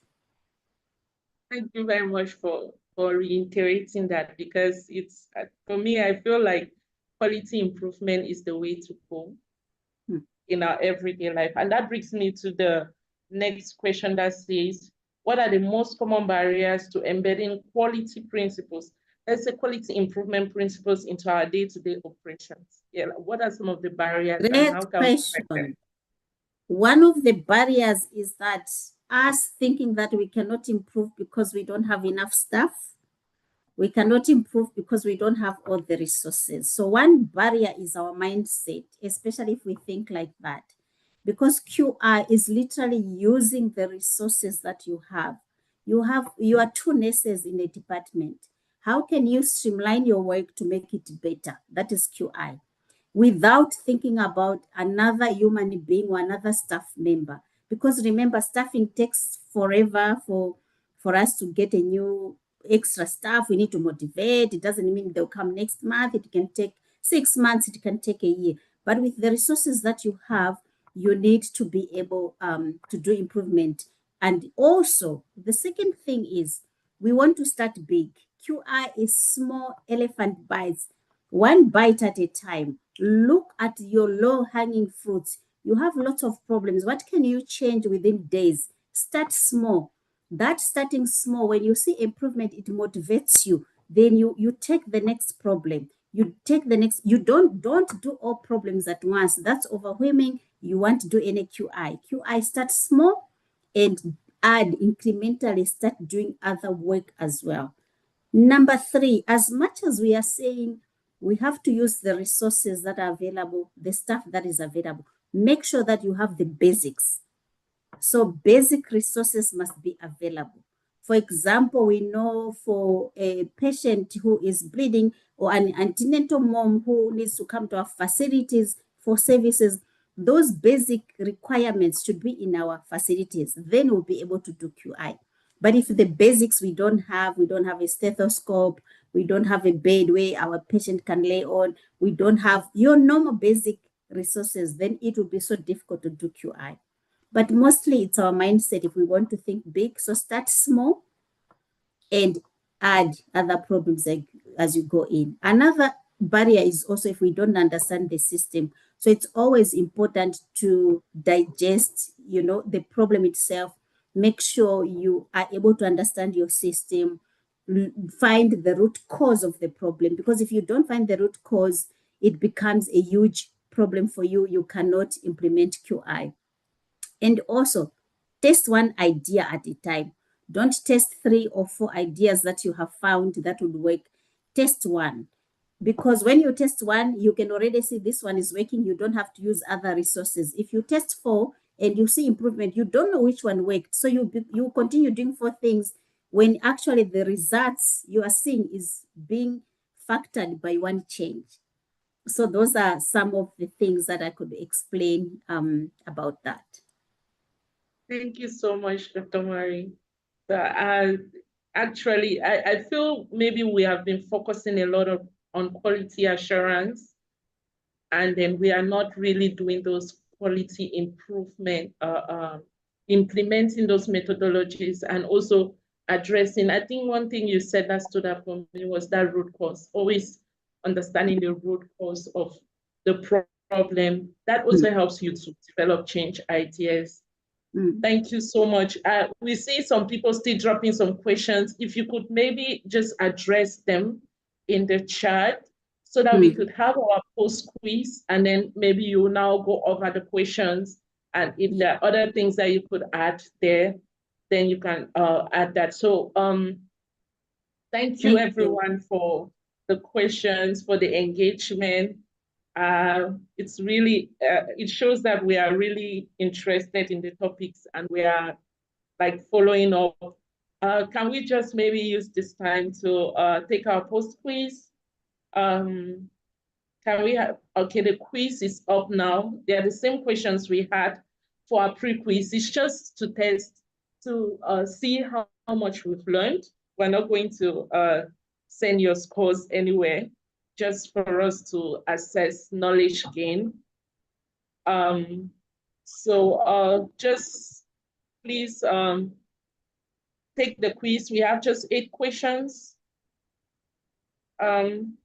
Thank you very much for reiterating that, because it's, for me, I feel like quality improvement is the way to go in our everyday life. And that brings me to the next question that says, what are the most common barriers to embedding quality principles, let's say quality improvement principles, into our day-to-day operations? Yeah, what are some of the barriers? Great question. One of the barriers is that us thinking that we cannot improve because we don't have enough staff. We cannot improve because we don't have all the resources. So one barrier is our mindset, especially if we think like that. Because QI is literally using the resources that you have. You are 2 nurses in a department. How can you streamline your work to make it better? That is QI. Without thinking about another human being or another staff member. Because remember, staffing takes forever for us to get a new extra staff. We need to motivate. It doesn't mean they'll come next month. It can take 6 months. It can take a year. But with the resources that you have, you need to be able to do improvement. And also, the second thing is we want to start big. QI is small elephant bites, 1 bite at a time. Look at your low-hanging fruits. You have lots of problems. What can you change within days? Start small. That starting small, when you see improvement, it motivates you. Then you take the next problem. You take the next, you don't do all problems at once. That's overwhelming. You want to do any QI. QI start small and add incrementally, start doing other work as well. Number 3, as much as we are saying we have to use the resources that are available, the stuff that is available, make sure that you have the basics. So basic resources must be available. For example, we know for a patient who is bleeding or an antenatal mom who needs to come to our facilities for services, those basic requirements should be in our facilities. Then we'll be able to do QI. But if the basics we don't have a stethoscope, we don't have a bed where our patient can lay on, we don't have your normal basic resources, then it will be so difficult to do QI. But mostly it's our mindset if we want to think big. So start small and add other problems as you go in. Another barrier is also if we don't understand the system. So it's always important to digest, the problem itself. Make sure you are able to understand your system, find the root cause of the problem. Because if you don't find the root cause, it becomes a huge problem for you. You cannot implement QI. And also, test 1 idea at a time. Don't test 3 or 4 ideas that you have found that would work. Test 1. Because when you test 1, you can already see this one is working. You don't have to use other resources. If you test 4 and you see improvement, you don't know which one worked. So you continue doing 4 things when actually the results you are seeing is being factored by 1 change. So those are some of the things that I could explain about that. Thank you so much, Dr. Mari. Actually, I feel maybe we have been focusing a lot on quality assurance, and then we are not really doing those quality improvement, implementing those methodologies, and also addressing. I think one thing you said that stood out for me was that root cause, always understanding the root cause of the problem. That also helps you to develop change ideas. Thank you so much. We see some people still dropping some questions. If you could maybe just address them in the chat so that we could have our post quiz, and then maybe you now go over the questions. And if there are other things that you could add there, then you can add that. So thank you everyone for the questions, for the engagement. It's really, it shows that we are really interested in the topics and we are like following up. Can we just maybe use this time to take our post quiz? Can we have, okay, the quiz is up now. They are the same questions we had for our pre-quiz. It's just to test, to see how much we've learned. We're not going to send your scores anywhere, just for us to assess knowledge gain. So just please take the quiz. We have just 8 questions. Can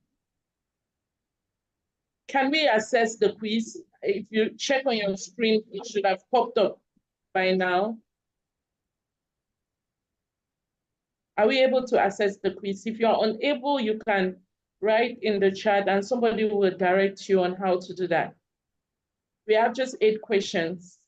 we assess the quiz? If you check on your screen, it should have popped up by now. Are we able to access the quiz? If you're unable, you can write in the chat and somebody will direct you on how to do that. We have just 8 questions.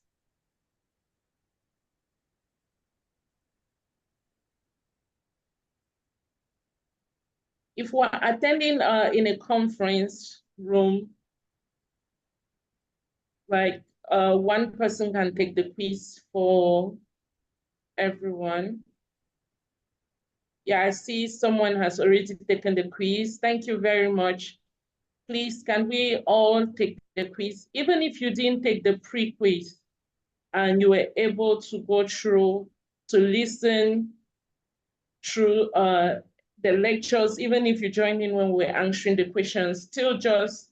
If we're attending in a conference room, like one person can take the quiz for everyone. Yeah, I see someone has already taken the quiz. Thank you very much. Please, can we all take the quiz? Even if you didn't take the pre-quiz and you were able to go through, to listen through the lectures, even if you joined in when we're answering the questions, still just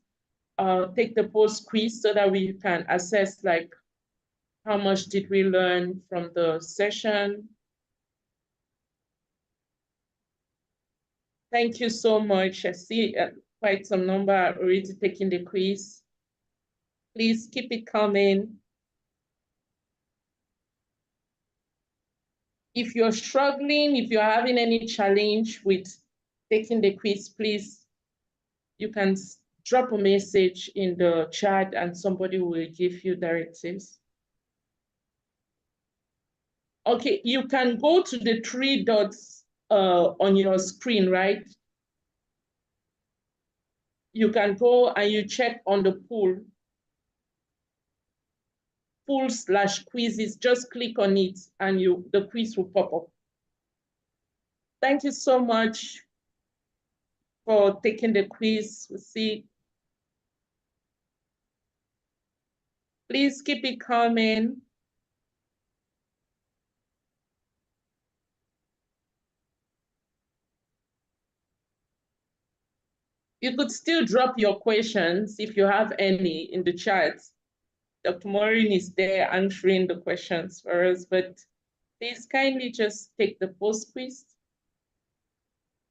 take the post-quiz so that we can assess like how much did we learn from the session. Thank you so much. I see quite some number are already taking the quiz. Please keep it coming. If you're struggling, if you're having any challenge with taking the quiz, please, you can drop a message in the chat and somebody will give you directives. Okay, you can go to the 3 dots on your screen, right? You can go and you check on the pool/quizzes, just click on it and the quiz will pop up. Thank you so much for taking the quiz. We'll see. Please keep it coming. You could still drop your questions if you have any in the chat. Dr. Maureen is there answering the questions for us, but please kindly just take the post quiz.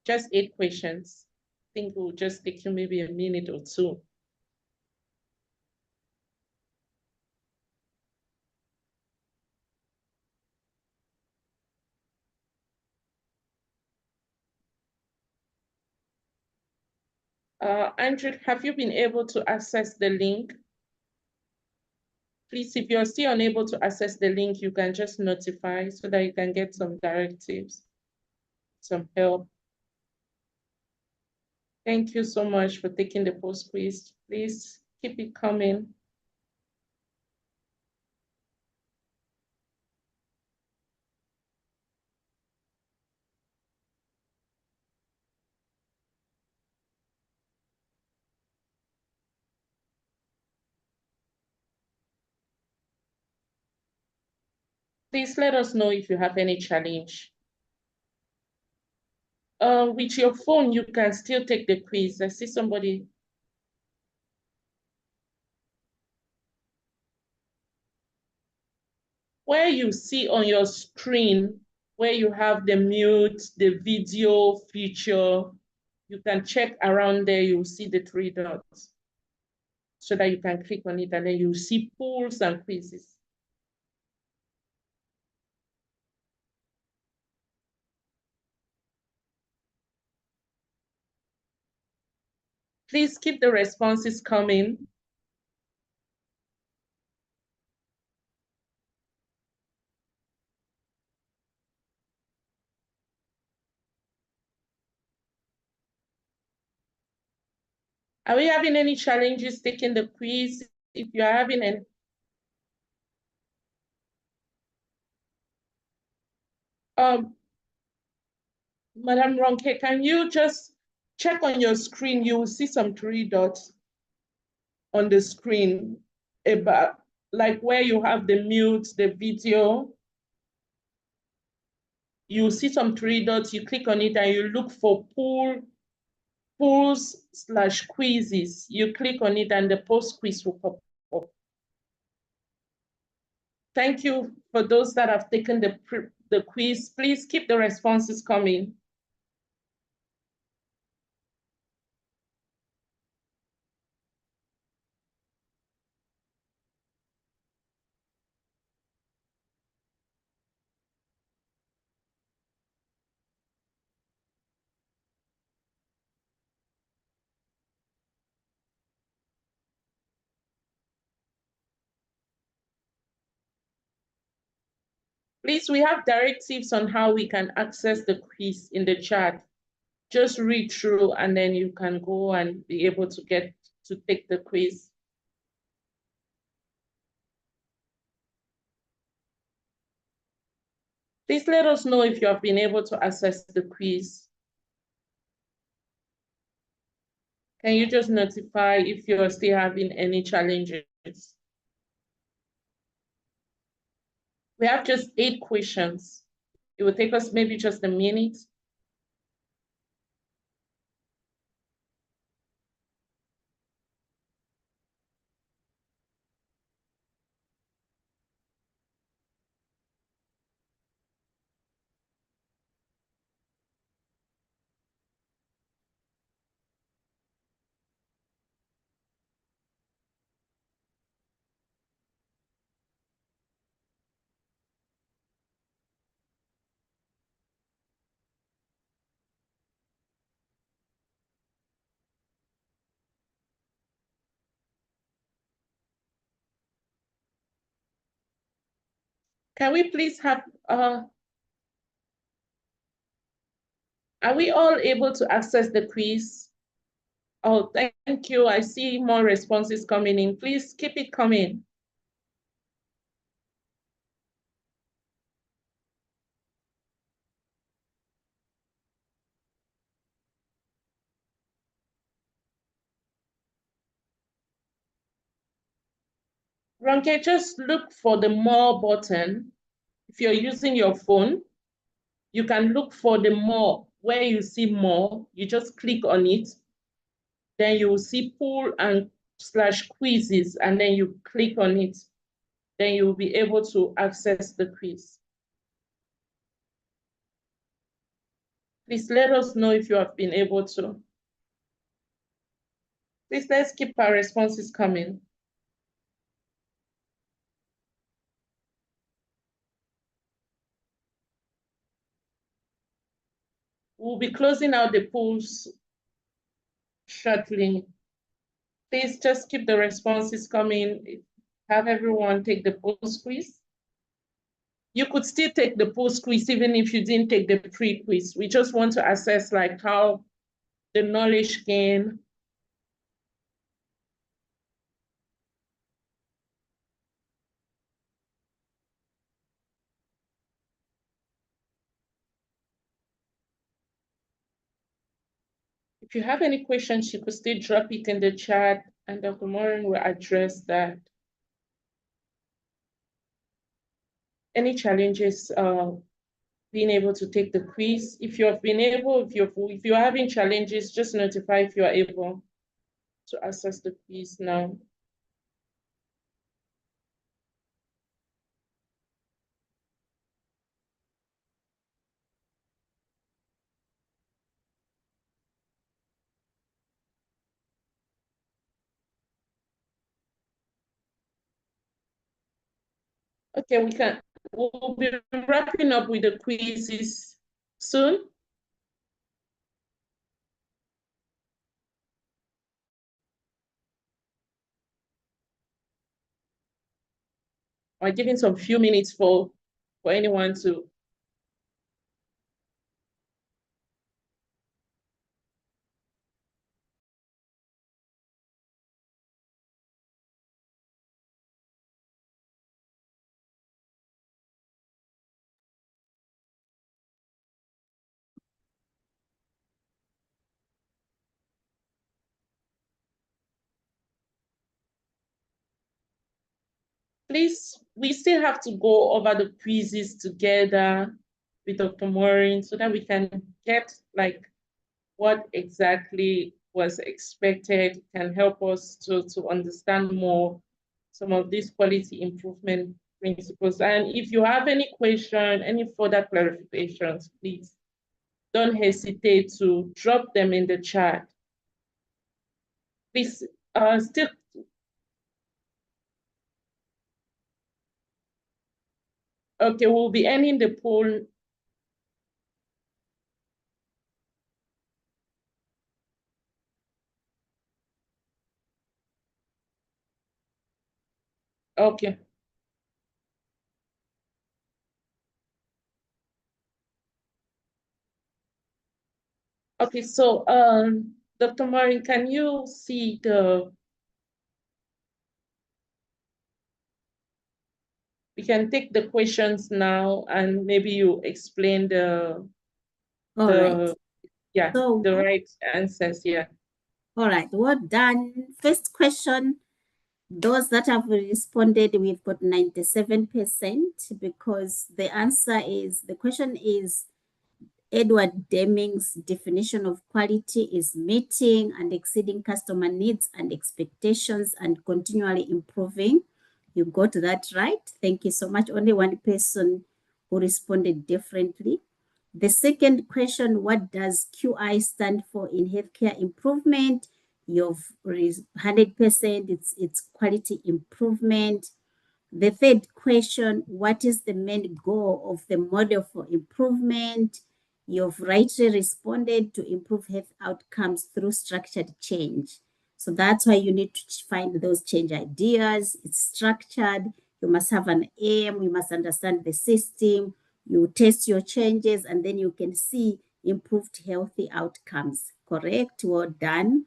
Just 8 questions. I think it will just take you maybe a minute or 2. Andrew, have you been able to access the link? Please, if you're still unable to access the link, you can just notify so that you can get some directives, some help. Thank you so much for taking the post quiz. Please keep it coming. Please let us know if you have any challenge. With your phone, you can still take the quiz. I see somebody. Where you see on your screen, where you have the mute, the video feature, you can check around there, you'll see the 3 dots so that you can click on it and then you'll see pools and quizzes. Please keep the responses coming. Are we having any challenges taking the quiz? If you're having any. Madam Ronke, can you just check on your screen? You will see some 3 dots on the screen about like where you have the mute, the video. You see some 3 dots, you click on it and you look for pools/quizzes. You click on it and the post quiz will pop up. Thank you for those that have taken the quiz. Please keep the responses coming. Please, we have directives on how we can access the quiz in the chat. Just read through and then you can go and be able to take the quiz. Please let us know if you have been able to access the quiz. Can you just notify if you're still having any challenges? We have just 8 questions. It will take us maybe just a minute. Can we please have, are we all able to access the quiz? Oh, thank you. I see more responses coming in. Please keep it coming. Ronke, just look for the more button. If you're using your phone, you can look for the more. Where you see more, you just click on it. Then you will see pool and / quizzes, and then you click on it. Then you will be able to access the quiz. Please let us know if you have been able to. Please let's keep our responses coming. We'll be closing out the polls shortly. Please just keep the responses coming. Have everyone take the post quiz. You could still take the post quiz even if you didn't take the pre-quiz. We just want to assess like how the knowledge gain. If you have any questions, you could still drop it in the chat and Dr. Morin will address that. Any challenges being able to take the quiz? If you have been able, if you're having challenges, just notify if you are able to access the quiz now. Okay, we'll be wrapping up with the quizzes soon. I'm giving some few minutes for anyone to. Please, we still have to go over the quizzes together with Dr. Morin so that we can get like what exactly was expected, can help us to understand more some of these quality improvement principles. And if you have any question, any further clarifications, please don't hesitate to drop them in the chat. Please still. Okay, we'll be ending the poll. Okay. Okay, so Dr. Morin, can you see the we can take the questions now, and maybe you explain the right answers. Yeah. All right, well done. First question, those that have responded, we've got 97% because the answer is, the question is, Edward Deming's definition of quality is meeting and exceeding customer needs and expectations and continually improving. You got that right. Thank you so much. Only one person who responded differently. The second question, what does QI stand for in healthcare improvement? You've 100%, it's quality improvement. The third question, what is the main goal of the model for improvement? You've rightly responded to improve health outcomes through structured change. So that's why you need to find those change ideas. It's structured. You must have an aim. You must understand the system. You test your changes, and then you can see improved healthy outcomes. Correct? Well done.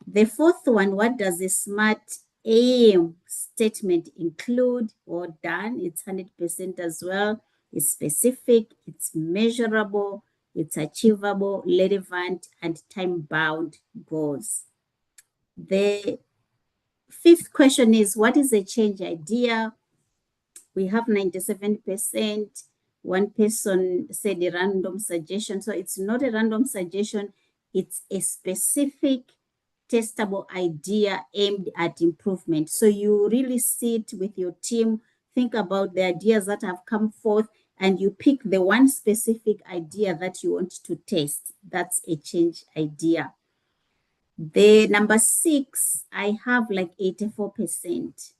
The fourth one, what does a SMART aim statement include? Well done. It's 100% as well. It's specific, it's measurable, it's achievable, relevant, and time-bound goals. The fifth question is, what is a change idea? We have 97%. One person said a random suggestion. So it's not a random suggestion. It's a specific testable idea aimed at improvement. So you really sit with your team, think about the ideas that have come forth, and you pick the one specific idea that you want to test. That's a change idea. The number 6, I have like 84%.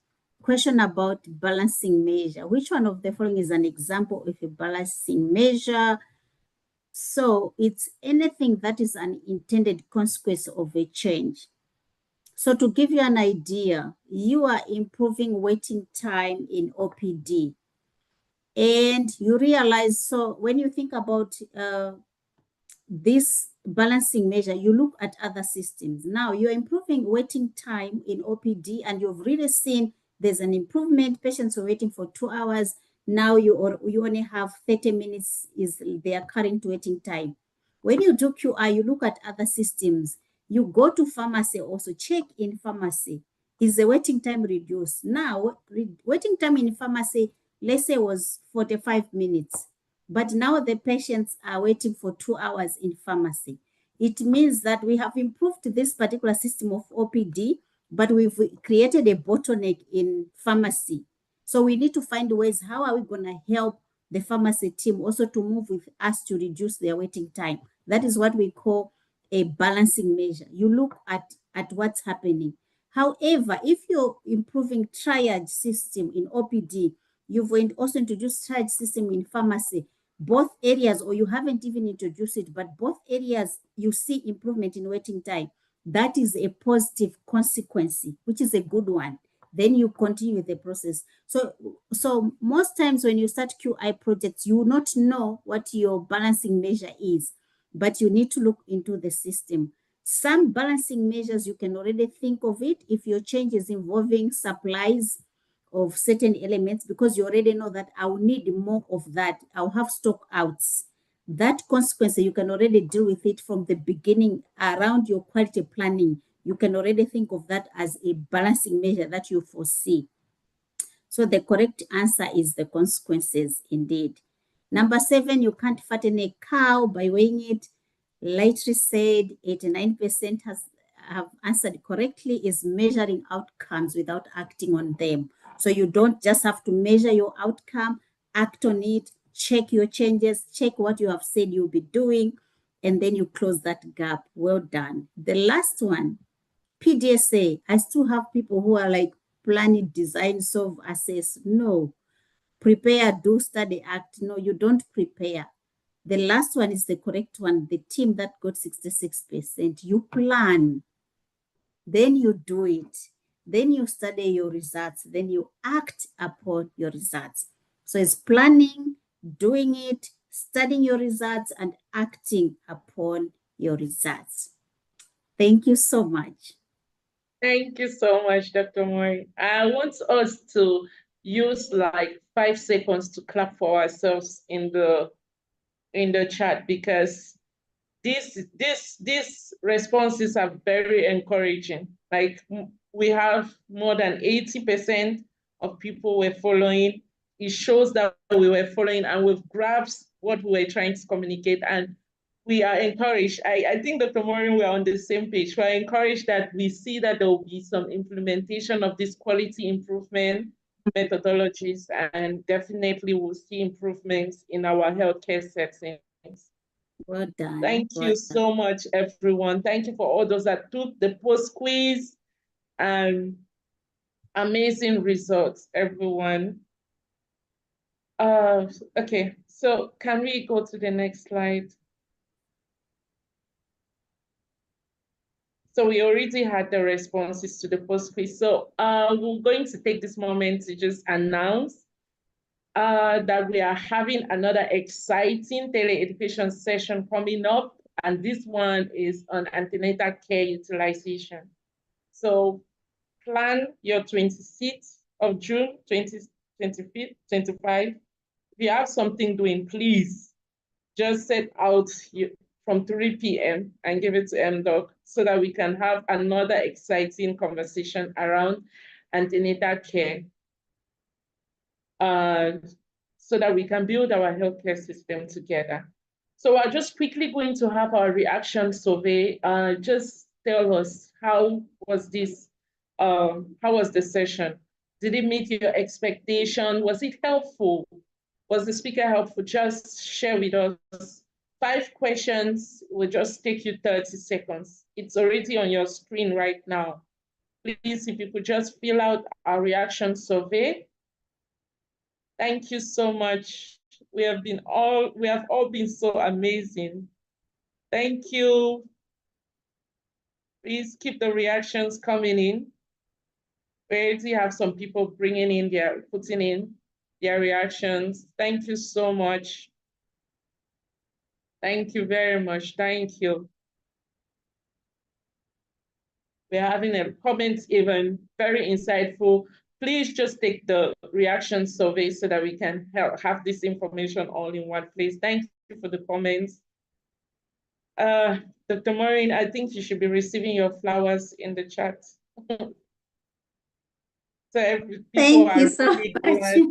Question about balancing measure. Which one of the following is an example of a balancing measure? So it's anything that is an intended consequence of a change. So to give you an idea, you are improving waiting time in OPD. And you realize, so when you think about this balancing measure, you look at other systems. Now you're improving waiting time in OPD, and you've really seen there's an improvement. Patients are waiting for 2 hours. Now you only have 30 minutes is their current waiting time. When you do QI, you look at other systems. You go to pharmacy also, check in pharmacy. Is the waiting time reduced? Now, waiting time in pharmacy, let's say, was 45 minutes. But now the patients are waiting for 2 hours in pharmacy. It means that we have improved this particular system of OPD, but we've created a bottleneck in pharmacy. So we need to find ways, how are we going to help the pharmacy team also to move with us to reduce their waiting time? That is what we call a balancing measure. You look at what's happening. However, if you're improving triage system in OPD, you've also introduced triage system in pharmacy, both areas, or you haven't even introduced it, but both areas you see improvement in waiting time, that is a positive consequence, which is a good one. Then you continue with the process. So most times when you start QI projects, you will not know what your balancing measure is, but you need to look into the system. Some balancing measures, you can already think of it if your change is involving supplies of certain elements, because you already know that I'll need more of that. I'll have stock outs. That consequence, you can already deal with it from the beginning around your quality planning. You can already think of that as a balancing measure that you foresee. So the correct answer is the consequences indeed. Number 7, you can't fatten a cow by weighing it. Lightly said, 89% have answered correctly, is measuring outcomes without acting on them. So you don't just have to measure your outcome, act on it, check your changes, check what you have said you'll be doing, and then you close that gap. Well done. The last one, PDSA. I still have people who are like planning, design, solve, assess. No. Prepare, do, study, act. No, you don't prepare. The last one is the correct one, the team that got 66%. You plan, then you do it, then you study your results, then you act upon your results. So it's planning, doing it, studying your results, and acting upon your results. Thank you so much. Thank you so much, Dr. Mori. I want us to use like 5 seconds to clap for ourselves in the chat, because these responses are very encouraging. Like, we have more than 80% of people were following. It shows that we were following and we've grasped what we were trying to communicate, and we are encouraged. I think, Dr. Maureen, we are on the same page. We are encouraged that we see that there will be some implementation of this quality improvement methodologies, and definitely we'll see improvements in our healthcare settings. Well done. Thank you so much, everyone. Thank you for all those that took the post quiz, and amazing results, everyone. Okay, so can we go to the next slide? So we already had the responses to the post quiz. So we're going to take this moment to just announce that we are having another exciting tele-education session coming up, and this one is on antenatal care utilization. So plan your 26th of June, 2025. If you have something doing, please just set out from 3 p.m. and give it to MDoc so that we can have another exciting conversation around antenatal care, so that we can build our healthcare system together. So we're just quickly going to have our reaction survey. Just tell us, how was this? How was the session? Did it meet your expectation? Was it helpful? Was the speaker helpful? Just share with us. 5 questions will just take you 30 seconds. It's already on your screen right now. Please, if you could just fill out our reaction survey. Thank you so much. We have all been so amazing. Thank you. Please keep the reactions coming in. We already have some people putting in their reactions. Thank you so much. Thank you very much. Thank you. We're having a comment even, very insightful. Please just take the reaction survey so that we can have this information all in one place. Thank you for the comments. Dr. Maureen, I think you should be receiving your flowers in the chat. So Thank you so much.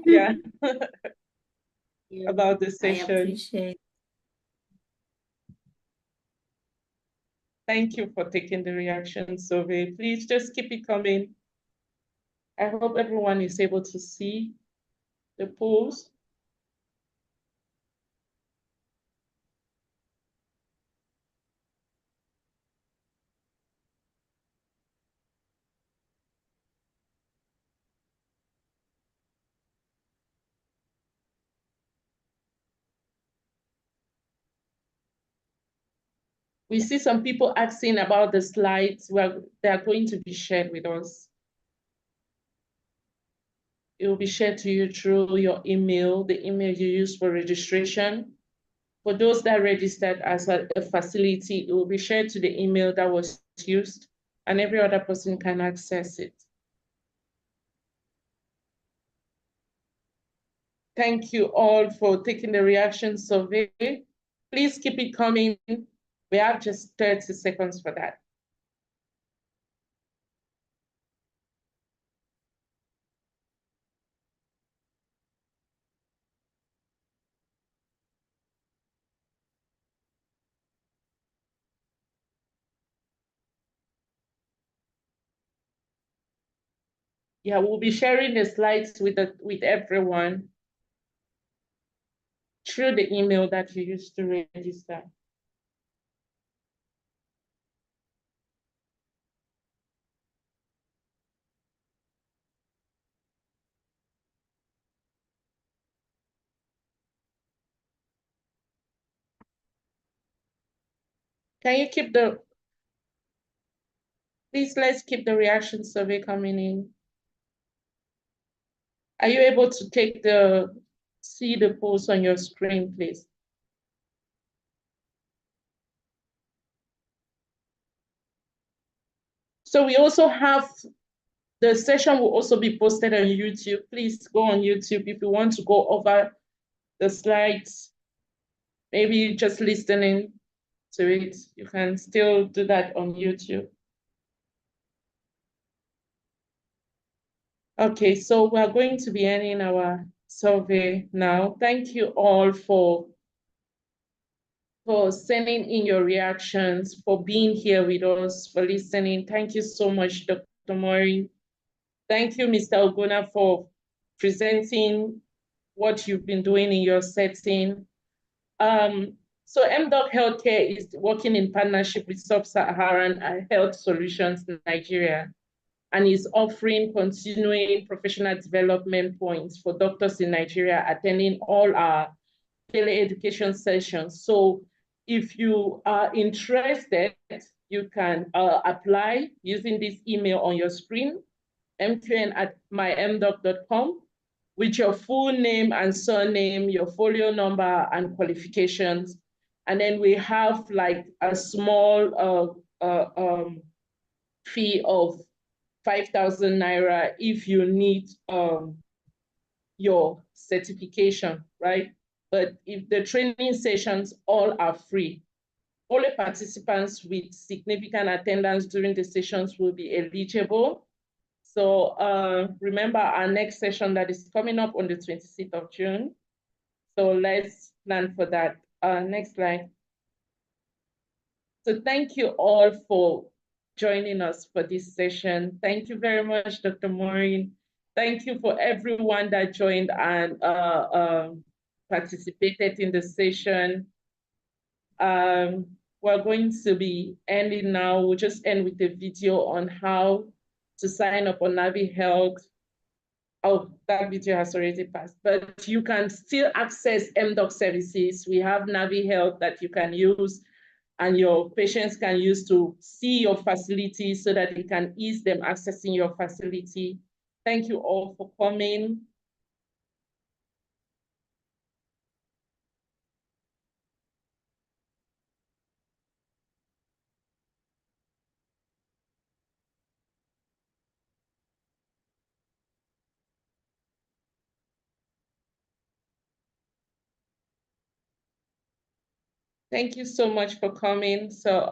Yeah. About the session. I appreciate it. Thank you for taking the reaction survey. Please just keep it coming. I hope everyone is able to see the polls. We see some people asking about the slides. They are going to be shared with us. It will be shared to you through your email, the email you use for registration. For those that registered as a facility, it will be shared to the email that was used, and every other person can access it. Thank you all for taking the reaction survey. Please keep it coming. We have just 30 seconds for that. Yeah, we'll be sharing the slides with everyone through the email that you used to register. Can you keep please let's keep the reaction survey coming in. Are you able to see the polls on your screen, please? So we also have The session will also be posted on YouTube. Please go on YouTube if you want to go over the slides. Maybe just listening to it, you can still do that on YouTube. Okay, so we're going to be ending our survey now. Thank you all for sending in your reactions, for being here with us, for listening. Thank you so much, Dr. Maureen. Thank you, Mr. Ogona, for presenting what you've been doing in your setting. So MDoc Healthcare is working in partnership with Sub-Saharan Health Solutions Nigeria, and is offering continuing professional development points for doctors in Nigeria attending all our daily education sessions. So if you are interested, you can apply using this email on your screen, mqn@mymdoc.com, with your full name and surname, your folio number and qualifications. And then we have like a small fee of 5,000 naira if you need your certification, right? But if the training sessions all are free, only participants with significant attendance during the sessions will be eligible. So remember our next session that is coming up on the 26th of June. So let's plan for that. Next slide. So thank you all for joining us for this session. Thank you very much, Dr. Maureen. Thank you for everyone that joined and participated in the session. We're going to be ending now. We'll just end with a video on how to sign up on Navi Health. Oh, that video has already passed, but you can still access MDoc services. We have Navi Health that you can use and your patients can use to see your facility so that it can ease them accessing your facility. Thank you all for coming. Thank you so much for coming. So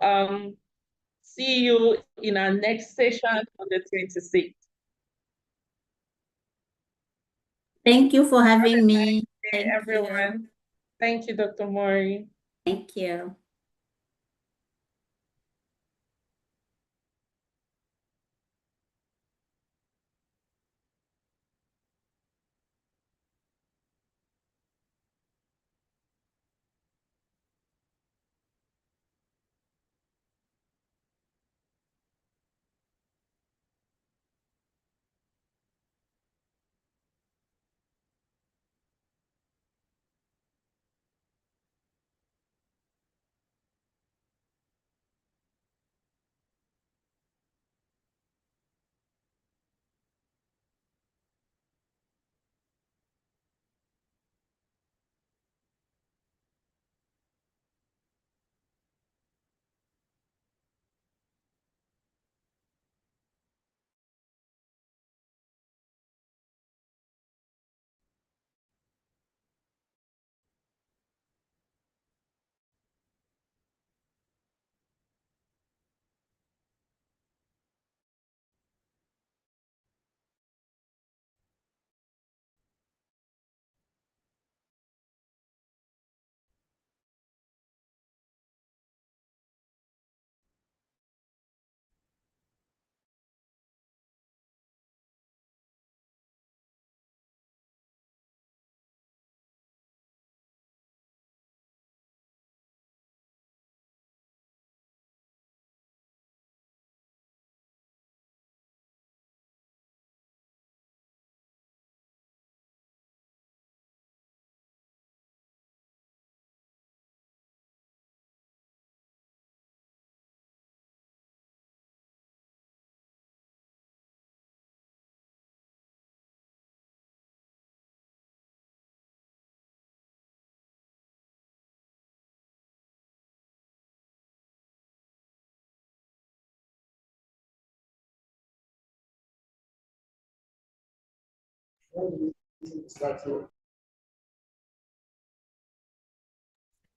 see you in our next session on the 26th. Thank you for having me. Thank everyone. You. Thank you, Dr. Mori. Thank you.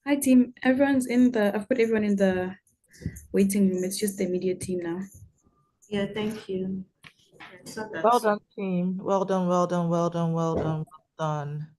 Hi team, I've put everyone in the waiting room. It's just the media team now. Yeah, thank you. Well done, team. Well done, well done, well done, well done, well done.